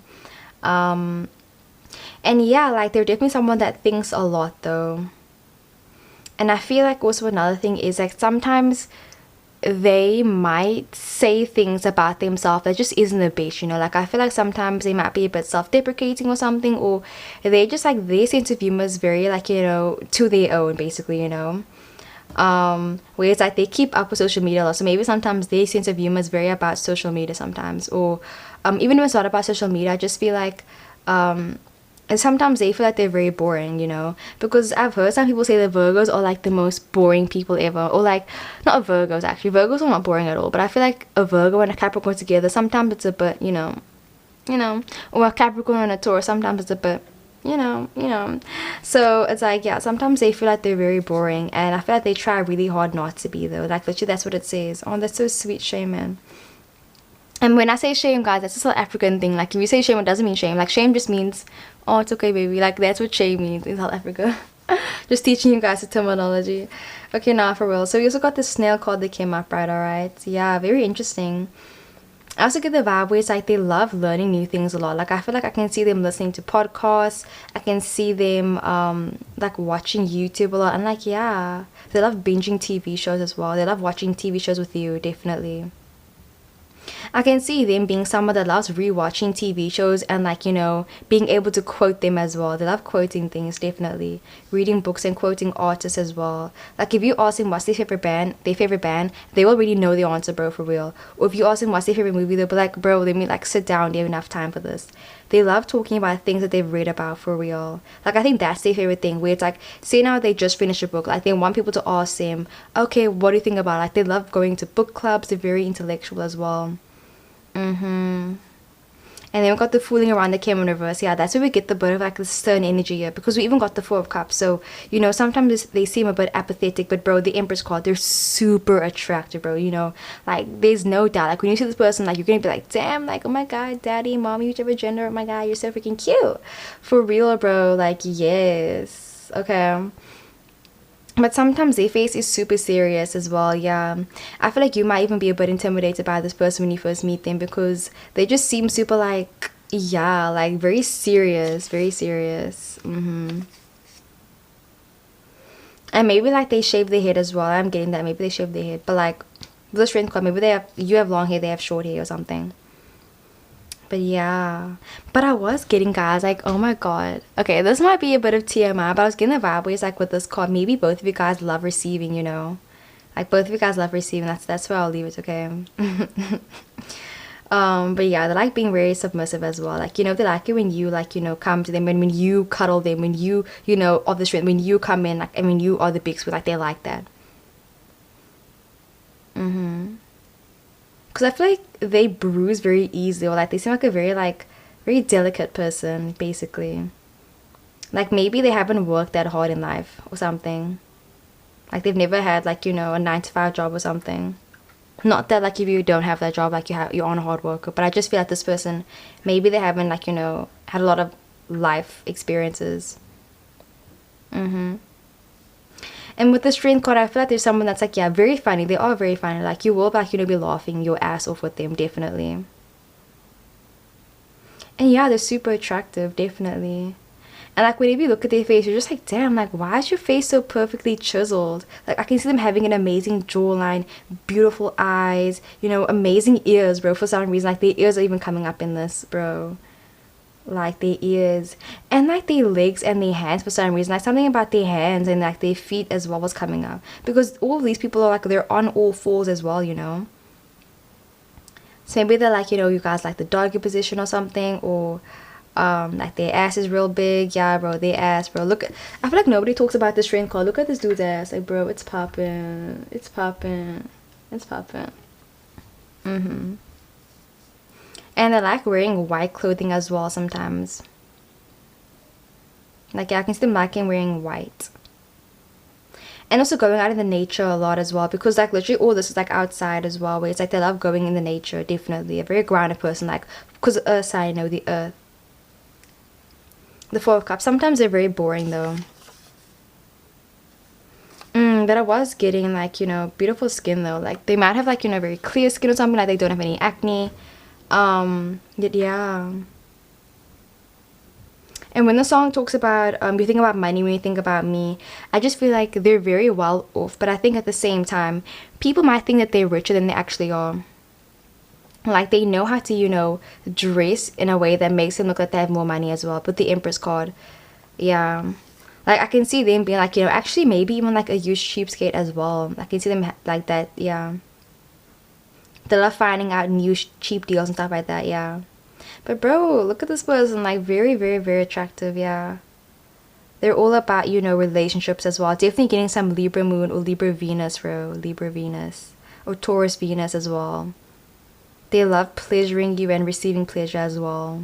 And yeah, like they're definitely someone that thinks a lot though. And I feel like also another thing is like sometimes they might say things about themselves that just isn't the best, you know. Like I feel like sometimes they might be a bit self-deprecating or something, or they just like their sense of humor is very like, you know, to their own basically, you know. Where it's like they keep up with social media a lot, so maybe sometimes their sense of humor is very about social media sometimes, or even if it's not about social media, I just feel like and sometimes they feel like they're very boring, you know, because I've heard some people say that Virgos are like the most boring people ever, or like, not Virgos actually, Virgos are not boring at all, but I feel like a Virgo and a Capricorn together, sometimes it's a bit, you know, or a Capricorn and a Taurus, sometimes it's a bit, you know, so it's like, yeah, sometimes they feel like they're very boring, and I feel like they try really hard not to be though, like literally that's what it says. Oh, that's so sweet, Shaman. And when I say shame, guys, that's just an African thing. Like if you say shame, it doesn't mean shame. Like shame just means, oh, it's okay, baby. Like that's what shame means in South Africa. Just teaching you guys the terminology. Okay, now for real. So we also got this snail card that came up, right? Alright. Yeah, very interesting. I also get the vibe where it's like they love learning new things a lot. Like I feel like I can see them listening to podcasts. I can see them like watching YouTube a lot. And like, yeah, they love binging TV shows as well. They love watching TV shows with you, definitely. I can see them being someone that loves rewatching TV shows and like, you know, being able to quote them as well. They love quoting things, definitely. Reading books and quoting artists as well. Like if you ask them what's their favorite band, they already know the answer, bro, for real. Or if you ask them what's their favorite movie, they'll be like, bro, let me like sit down, they have enough time for this. They love talking about things that they've read about, for real. Like I think that's their favorite thing, where it's like, say now they just finished a book, like they want people to ask them, okay, what do you think about it? Like they love going to book clubs. They're very intellectual as well. And then we got the fooling around that came in reverse. Yeah, that's where we get the bit of like the stern energy here, because we even got the 4 of Cups. So, you know, sometimes they seem a bit apathetic, but bro, the Empress card, they're super attractive, bro, you know. Like there's no doubt, like when you see this person, like you're gonna be like, damn, like, oh my god, daddy, mommy, whichever gender, oh my god, you're so freaking cute. For real, bro. Like, yes. Okay. But sometimes their face is super serious as well. Yeah, I feel like you might even be a bit intimidated by this person when you first meet them, because they just seem super like, yeah, like very serious, very serious. And maybe like they shave their head as well. I'm getting that, maybe they shave their head, but like with the strength card, maybe you have long hair, they have short hair or something. But yeah, but I was getting, guys, like, oh my god, okay, this might be a bit of TMI, but I was getting the vibe where it's like with this card, maybe both of you guys love receiving, you know, like both of you guys love receiving. That's where I'll leave it, okay. But yeah, they like being very submissive as well. Like, you know, they like it when you, like, you know, come to them, when you cuddle them, when you know, of the strength, when you come in, like, I mean, you are the big sweet, like they like that. Because I feel like they bruise very easily, or like they seem like a very delicate person, basically. Like maybe they haven't worked that hard in life or something. Like they've never had, like, you know, a 9-to-5 job or something. Not that like if you don't have that job, like you're on a hard worker, but I just feel like this person, maybe they haven't, like, you know, had a lot of life experiences. And with the strength card, I feel like there's someone that's like, yeah, very funny. They are very funny. Like you will, like, you know, be laughing your ass off with them, definitely. And yeah, they're super attractive, definitely. And like whenever you look at their face, you're just like, damn, like why is your face so perfectly chiseled? Like I can see them having an amazing jawline, beautiful eyes, you know, amazing ears, bro. For some reason, like their ears are even coming up in this, bro. Like their ears and like their legs and their hands, for some reason, like something about their hands and like their feet as well was coming up, because all of these people are like, they're on all fours as well, you know. So maybe they're like, you know, you guys like the doggy position or something, or like their ass is real big. Yeah, bro, their ass, bro. Look, I feel like nobody talks about this strength card. Look at this dude's ass. Like, bro, it's popping. It's popping. It's popping. And they're like wearing white clothing as well sometimes. Like, yeah, I can see them liking wearing white. And also going out in the nature a lot as well, because like literally all this is like outside as well, where it's like they love going in the nature, definitely. A very grounded person, like, because the earth sign, you know, the earth. The Four of Cups. Sometimes they're very boring though. But I was getting like, you know, beautiful skin though. Like they might have like, you know, very clear skin or something, like they don't have any acne. Yet yeah. And when the song talks about, you think about money when you think about me, I just feel like they're very well off. But I think at the same time, people might think that they're richer than they actually are. Like they know how to, you know, dress in a way that makes them look like they have more money as well. But the Empress card, yeah, like I can see them being like, you know, actually maybe even like a used cheapskate as well. I can see them like that, yeah. They love finding out new cheap deals and stuff like that, yeah. But bro, look at this person, like very, very, very attractive, yeah. They're all about, you know, relationships as well. Definitely getting some Libra moon or Libra Venus, bro. Libra Venus or Taurus Venus as well. They love pleasuring you and receiving pleasure as well.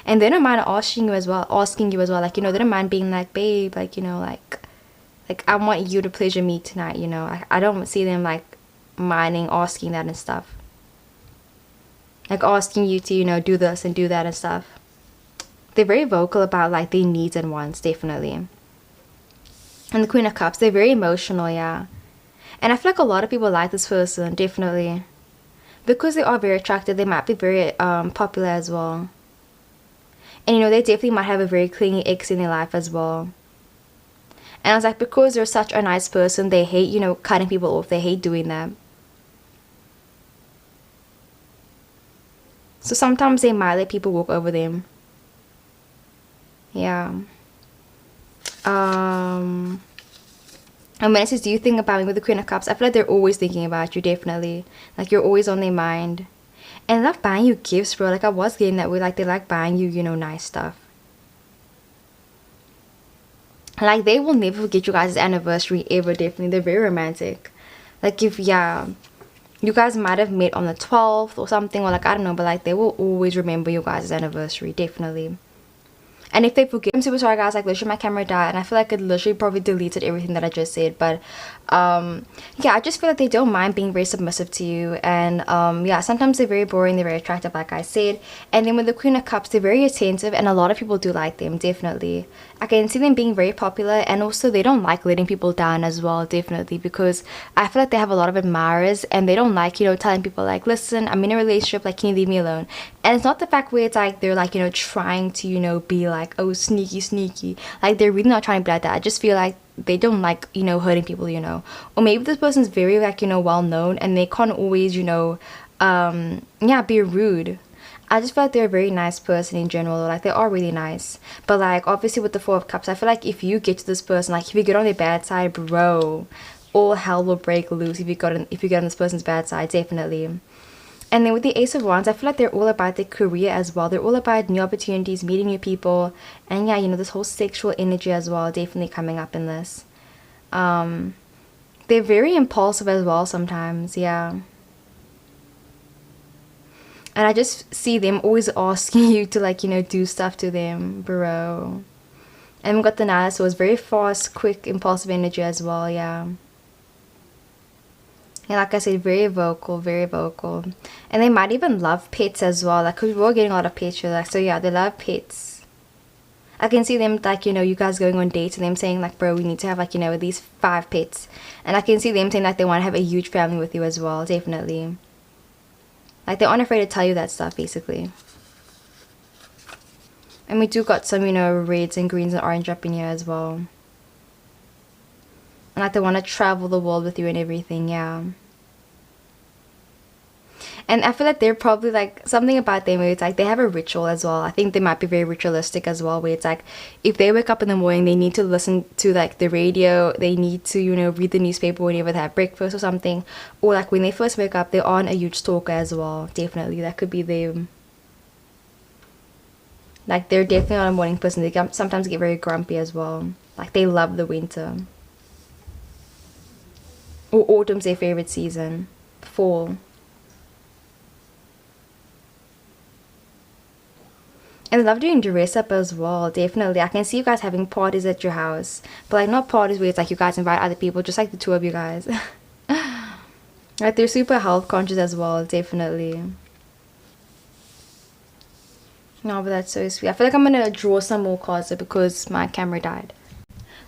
And they don't mind asking you as well, like, you know, they don't mind being like, babe, like, you know, like I want you to pleasure me tonight, you know. I don't see them like minding asking that and stuff. Like asking you to, you know, do this and do that and stuff. They're very vocal about like their needs and wants, definitely. And the Queen of Cups, they're very emotional, yeah. And I feel like a lot of people like this person, definitely. Because they are very attractive, they might be very popular as well. And you know, they definitely might have a very clingy ex in their life as well. And I was like, because they're such a nice person, they hate, you know, cutting people off. They hate doing that. So sometimes they might let people walk over them. Yeah. And when it says, do you think about me, with the Queen of Cups, I feel like they're always thinking about you, definitely. Like, you're always on their mind. And they love buying you gifts, bro. Like, I was getting that way. Like, they like buying you, you know, nice stuff. Like, they will never forget you guys' anniversary ever, definitely. They're very romantic. Like, if, yeah, you guys might have met on the 12th or something, or like, I don't know, but like, they will always remember you guys' anniversary, definitely. And if they forget, I'm super sorry guys, like literally my camera died and I feel like it literally probably deleted everything that I just said. But yeah, I just feel like they don't mind being very submissive to you. And yeah, sometimes they're very boring, they're very attractive, like I said. And then with the Queen of Cups, they're very attentive and a lot of people do like them, definitely. I can see them being very popular, and also they don't like letting people down as well, definitely, because I feel like they have a lot of admirers and they don't like, you know, telling people like, listen, I'm in a relationship, like, can you leave me alone? And it's not the fact where it's like they're like, you know, trying to, you know, be like, oh, sneaky. Like, they're really not trying to be like that. I just feel like they don't like, you know, hurting people, you know. Or maybe this person's very, like, you know, well known and they can't always, you know, yeah, be rude. I just feel like they're a very nice person in general. Like, they are really nice. But like, obviously with the Four of Cups, I feel like if you get to this person, like, if you get on their bad side, bro, all hell will break loose if you get on this person's bad side, definitely. And then with the Ace of Wands, I feel like they're all about their career as well. They're all about new opportunities, meeting new people. And yeah, you know, this whole sexual energy as well, definitely coming up in this. They're very impulsive as well sometimes, yeah. And I just see them always asking you to, like, you know, do stuff to them, bro. And we got the Nine of Swords, very fast, quick, impulsive energy as well, yeah. And like I said, very vocal, very vocal. And they might even love pets as well, like, because we're getting a lot of pets here, like, so yeah, they love pets. I can see them, like, you know, you guys going on dates and them saying, like, bro, we need to have, like, you know, at least 5 pets. And I can see them saying, like, they want to have a huge family with you as well, definitely. Like, they aren't afraid to tell you that stuff, basically. And we do got some, you know, reds and greens and orange up in here as well. And like they want to travel the world with you and everything, yeah. And I feel like they're probably like something about them where it's like they have a ritual as well. I think they might be very ritualistic as well, where it's like if they wake up in the morning, they need to listen to like the radio, they need to, you know, read the newspaper whenever they have breakfast or something, or like when they first wake up, they're on a huge talker as well. Definitely, that could be them. Like they're definitely not a morning person. They sometimes get very grumpy as well. Like they love the winter. Or autumn's their favorite season. Fall. And I love doing dress up as well, definitely. I can see you guys having parties at your house. But like not parties where it's like you guys invite other people, just like the two of you guys. Like they're super health conscious as well, definitely. No, but that's so sweet. I feel like I'm gonna draw some more cards because my camera died.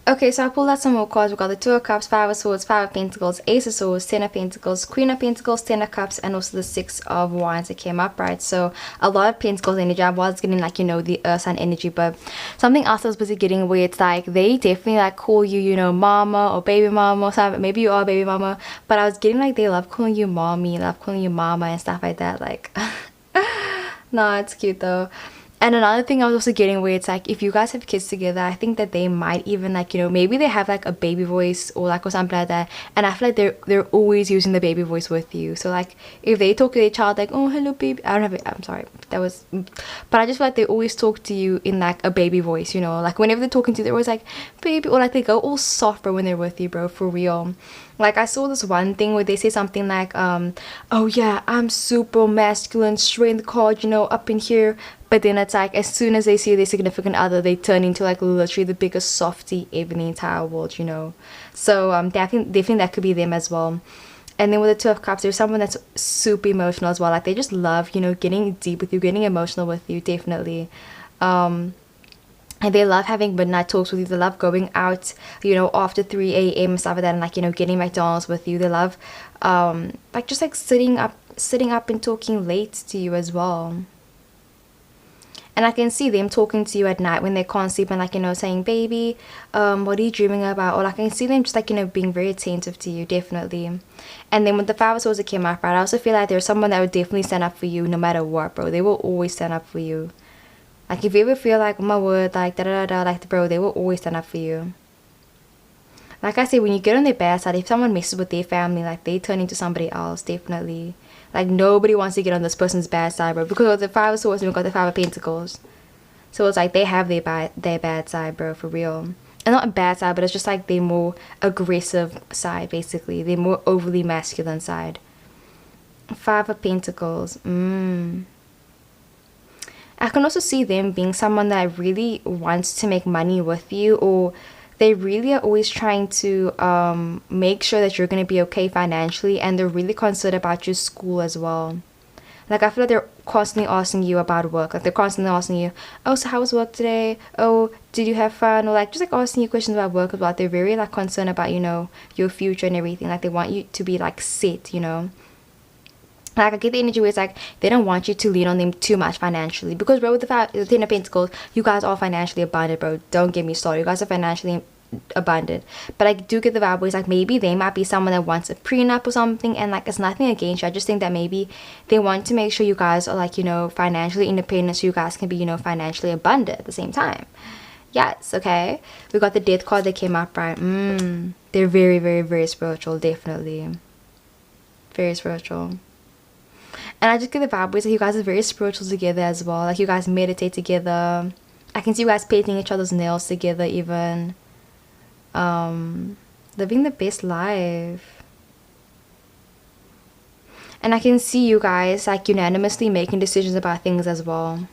Okay, so I pulled out some more cards. We got the Two of Cups, Five of Swords, Five of Pentacles, Ace of Swords, Ten of Pentacles, Queen of Pentacles, Ten of Cups, and also the Six of Wands that came up, right? So a lot of Pentacles energy. I was getting like, you know, the Earth sign energy, but something else I was busy getting where it's like they definitely like call you, you know, mama or baby mama or something. Maybe you are a baby mama, but I was getting like they love calling you mommy, love calling you mama and stuff like that. Like, no, it's cute though. And another thing I was also getting where it's like if you guys have kids together, I think that they might even like, you know, maybe they have like a baby voice or like or something like that, and I feel like they're always using the baby voice with you. So like if they talk to their child like, oh hello baby, I don't have it, I'm sorry, that was, but I just feel like they always talk to you in like a baby voice, you know, like whenever they're talking to you they're always like baby, or like they go all soft bro when they're with you, bro, for real. Like I saw this one thing where they say something like oh yeah, I'm super masculine, strength card, you know, up in here. But then it's like as soon as they see their significant other, they turn into like literally the biggest softie ever in the entire world, you know. So definitely that could be them as well. And then with the Two of Cups, there's someone that's super emotional as well. Like they just love, you know, getting deep with you, getting emotional with you, definitely. And they love having midnight talks with you. They love going out, you know, after 3 a.m. and stuff like that, and like, you know, getting McDonald's with you. They love like just like sitting up and talking late to you as well. And I can see them talking to you at night when they can't sleep and like, you know, saying, baby, what are you dreaming about? Or like I can see them just like, you know, being very attentive to you, definitely. And then with the Five of Swords that came up, right, I also feel like there's someone that would definitely stand up for you no matter what, bro. They will always stand up for you. Like if you ever feel like, oh my word, like da-da-da-da, like bro, they will always stand up for you. Like I said, when you get on their bad side, if someone messes with their family, like they turn into somebody else, definitely. Like nobody wants to get on this person's bad side, bro. Because of the Five of Swords, we've got the Five of Pentacles. So it's like they have their bad side, bro, for real. And not a bad side, but it's just like their more aggressive side, basically. Their more overly masculine side. Five of Pentacles. I can also see them being someone that really wants to make money with you, or they really are always trying to make sure that you're going to be okay financially, and they're really concerned about your school as well. Like I feel like they're constantly asking you about work. Like they're constantly asking you, oh, so how was work today? Oh, did you have fun? Or like just like asking you questions about work as well. They're very like concerned about, you know, your future and everything. Like they want you to be like set, you know. Like I get the energy where it's like they don't want you to lean on them too much financially, because bro, with the Ten of Pentacles, you guys are financially abundant, bro. Don't get me started. You guys are financially abundant, but I do get the vibe where it's like maybe they might be someone that wants a prenup or something, and like it's nothing against you. I just think that maybe they want to make sure you guys are like, you know, financially independent, so you guys can be, you know, financially abundant at the same time. Yes, okay. We got the Death card that came up, right? They're very, very, very spiritual, definitely. Very spiritual. And I just get the vibe where you guys are very spiritual together as well. Like you guys meditate together. I can see you guys painting each other's nails together even. Living the best life. And I can see you guys like unanimously making decisions about things as well.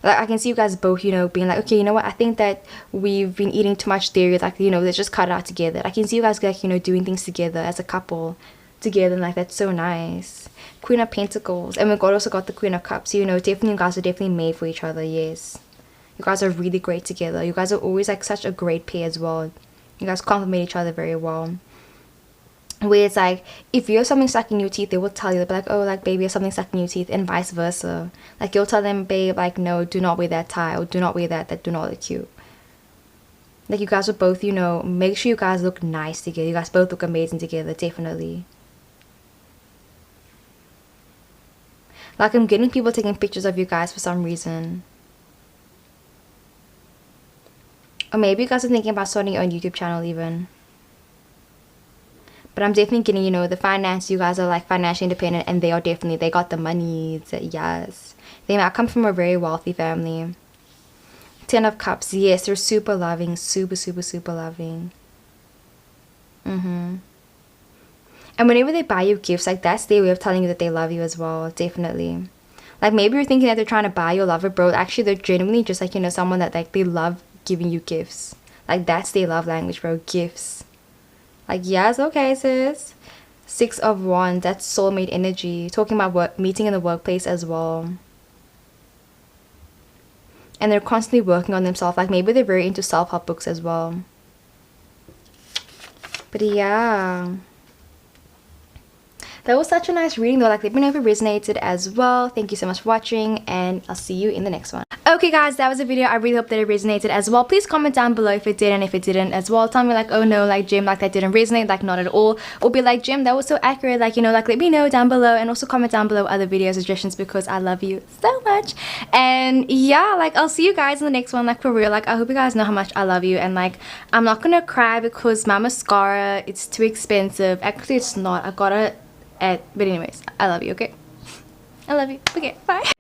Like I can see you guys both, you know, being like, okay, you know what, I think that we've been eating too much dairy, like, you know, let's just cut it out together. I can see you guys like, you know, doing things together as a couple together, and like that's so nice. Queen of Pentacles, and we've also got the Queen of Cups. So, you know, definitely you guys are definitely made for each other. Yes, you guys are really great together. You guys are always like such a great pair as well. You guys complement each other very well. where it's like, if you have something stuck in your teeth, they will tell you. They'll be like, oh, like, baby, you have something stuck in your teeth, and vice versa. Like, you'll tell them, babe, like, no, do not wear that tie, or do not wear that do not look cute. Like, you guys will both, you know, make sure you guys look nice together. You guys both look amazing together, definitely. Like, I'm getting people taking pictures of you guys for some reason. Or maybe you guys are thinking about starting your own YouTube channel even. But I'm definitely getting, you know, the finance. You guys are like financially independent, and they are definitely, they got the money. Yes. They might come from a very wealthy family. 10 of Cups. Yes, they're super loving. Super, super, super loving. And whenever they buy you gifts, like, that's their way of telling you that they love you as well. Definitely. Like, maybe you're thinking that they're trying to buy your love, bro. Actually, they're genuinely just like, you know, someone that, like, they love giving you gifts. Like, that's their love language, bro. Gifts. Like, yes, okay, sis. 6 of Wands. That's soulmate energy. Talking about work, meeting in the workplace as well. And they're constantly working on themselves. Like, maybe they're very into self-help books as well. But yeah, that was such a nice reading though. Like, let me know if it resonated as well. Thank you so much for watching, and I'll see you in the next one. Okay guys, that was the video. I really hope that it resonated as well. Please comment down below if it did, and if it didn't as well. Tell me like, oh no, like, Gem, like, that didn't resonate, like, not at all. Or be like, Gem, that was so accurate, like, you know, like, let me know down below. And also comment down below other video suggestions, because I love you so much. And yeah, like, I'll see you guys in the next one. Like, for real, like, I hope you guys know how much I love you. And like, I'm not gonna cry because my mascara, it's too expensive. Actually, it's not. I got it but anyways, I love you. Okay, I love you. Okay, bye.